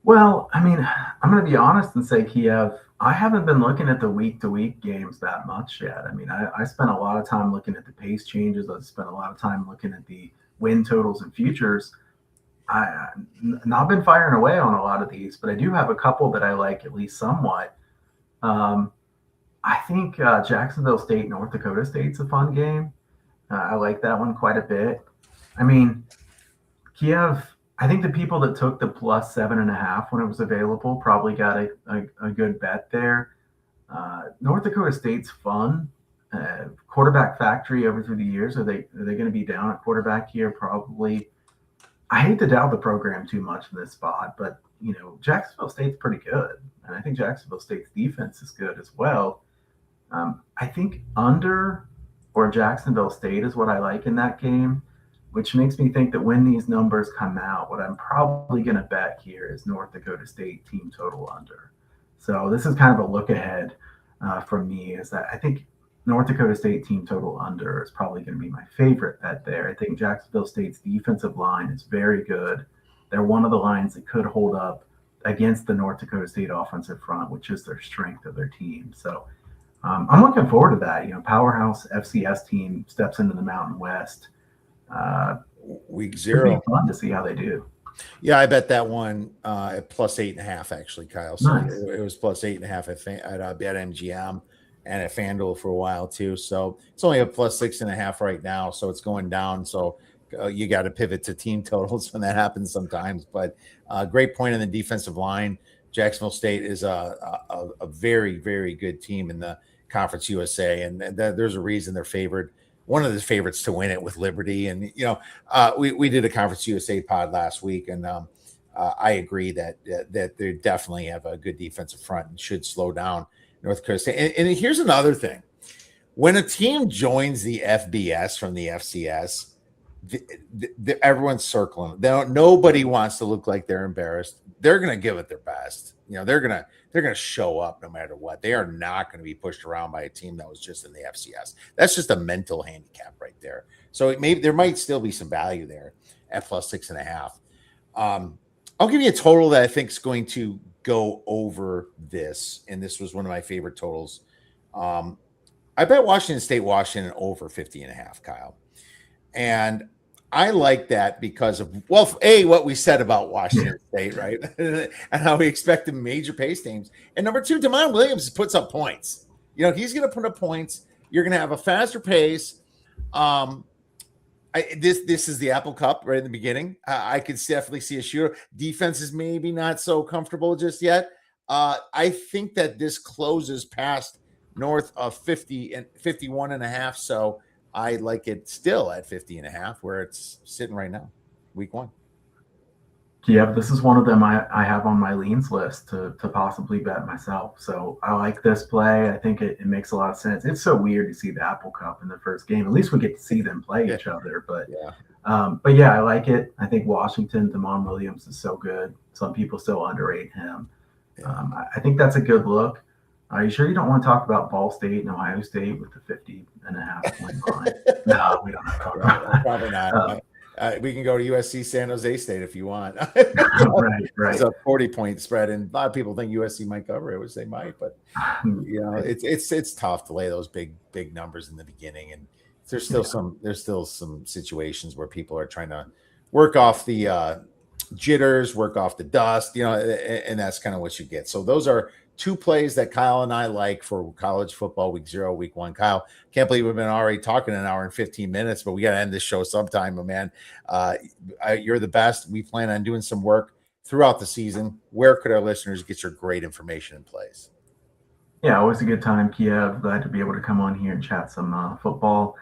Well, I mean, I'm going to be honest and say, Kiev, I haven't been looking at the week-to-week games that much yet. I mean, I spent a lot of time looking at the pace changes. I spent a lot of time looking at the win totals and futures. not been firing away on a lot of these, but I do have a couple that I like at least somewhat. Um, I think Jacksonville State, North Dakota State's a fun game. I like that one quite a bit. I mean, Kiev, I think the people that took the plus 7.5 when it was available probably got a good bet there. North Dakota State's fun. Quarterback factory over through the years. Are they going to be down at quarterback here? Probably. I hate to doubt the program too much in this spot, but Jacksonville State's pretty good, and I think Jacksonville State's defense is good as well. I think under or Jacksonville State is what I like in that game, which makes me think that when these numbers come out, what I'm probably going to bet here is North Dakota State team total under. So this is kind of a look ahead from me, is that I think North Dakota State team total under is probably going to be my favorite bet there. I think Jacksonville State's defensive line is very good. They're one of the lines that could hold up against the North Dakota State offensive front, which is their strength of their team. So I'm looking forward to that. Powerhouse FCS team steps into the Mountain West. Week It'd 0. be fun to see how they do. Yeah, I bet that one at plus 8.5, actually, Kyle. So Nice. it was plus 8.5 at BetMGM and at FanDuel for a while too. So it's only a plus 6.5 right now. So it's going down. So you got to pivot to team totals when that happens sometimes. But great point on the defensive line. Jacksonville State is a very, very good team in the Conference USA, and there's a reason they're favored. One of the favorites to win it with Liberty. And, we did a Conference USA pod last week, and I agree that they definitely have a good defensive front and should slow down North Dakota State. And here's another thing. When a team joins the FBS from the FCS, everyone's circling. Nobody wants to look like they're embarrassed. They're going to give it their best. They're going to show up no matter what. They are not going to be pushed around by a team that was just in the FCS. That's just a mental handicap right there. So there might still be some value there at plus 6.5. I'll give you a total that I think is going to go over this, and this was one of my favorite totals. I bet Washington State over 50.5, Kyle. And I like that because of, what we said about Washington State, right? And how we expect major pace games. And number 2, Damon Williams puts up points. He's going to put up points. You're going to have a faster pace. This is the Apple Cup right in the beginning. I could definitely see a shooter. Defense is maybe not so comfortable just yet. I think that this closes past north of 50 and 51.5. So I like it still at 50.5, where it's sitting right now, week 1. Yeah, this is one of them I have on my leans list to possibly bet myself. So I like this play. I think it makes a lot of sense. It's so weird to see the Apple Cup in the first game. At least we get to see them play each other. But yeah, I like it. I think Washington, Damon Williams is so good. Some people still underrate him. I think that's a good look. Are you sure you don't want to talk about Ball State and Ohio State with the 50.5 point line? No, we don't have to talk about that. Probably not. We can go to USC San Jose State if you want. Right. It's a 40-point spread, and a lot of people think USC might cover it, which they might. But it's tough to lay those big numbers in the beginning, and there's still some situations where people are trying to work off the jitters, work off the dust, and that's kind of what you get. So those are 2 plays that Kyle and I like for college football week 0, week 1. Kyle, can't believe we've been already talking an hour and 15 minutes, but we got to end this show sometime, my man. You're the best. We plan on doing some work throughout the season. Where could our listeners get your great information and plays? Yeah, always a good time, Kiev. Glad to be able to come on here and chat some football.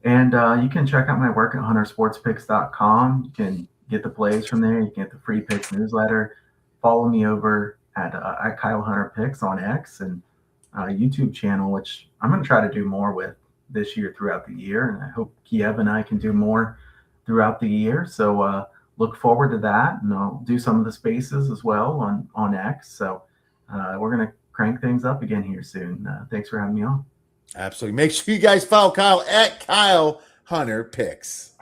And you can check out my work at huntersportspicks.com. You can get the plays from there. You can get the free picks newsletter. Follow me over at Kyle Hunter Picks on X and YouTube channel, which I'm going to try to do more with this year throughout the year. And I hope Kiev and I can do more throughout the year. So look forward to that. And I'll do some of the spaces as well on X. So we're going to crank things up again here soon. Thanks for having me on. Absolutely. Make sure you guys follow Kyle at Kyle Hunter Picks.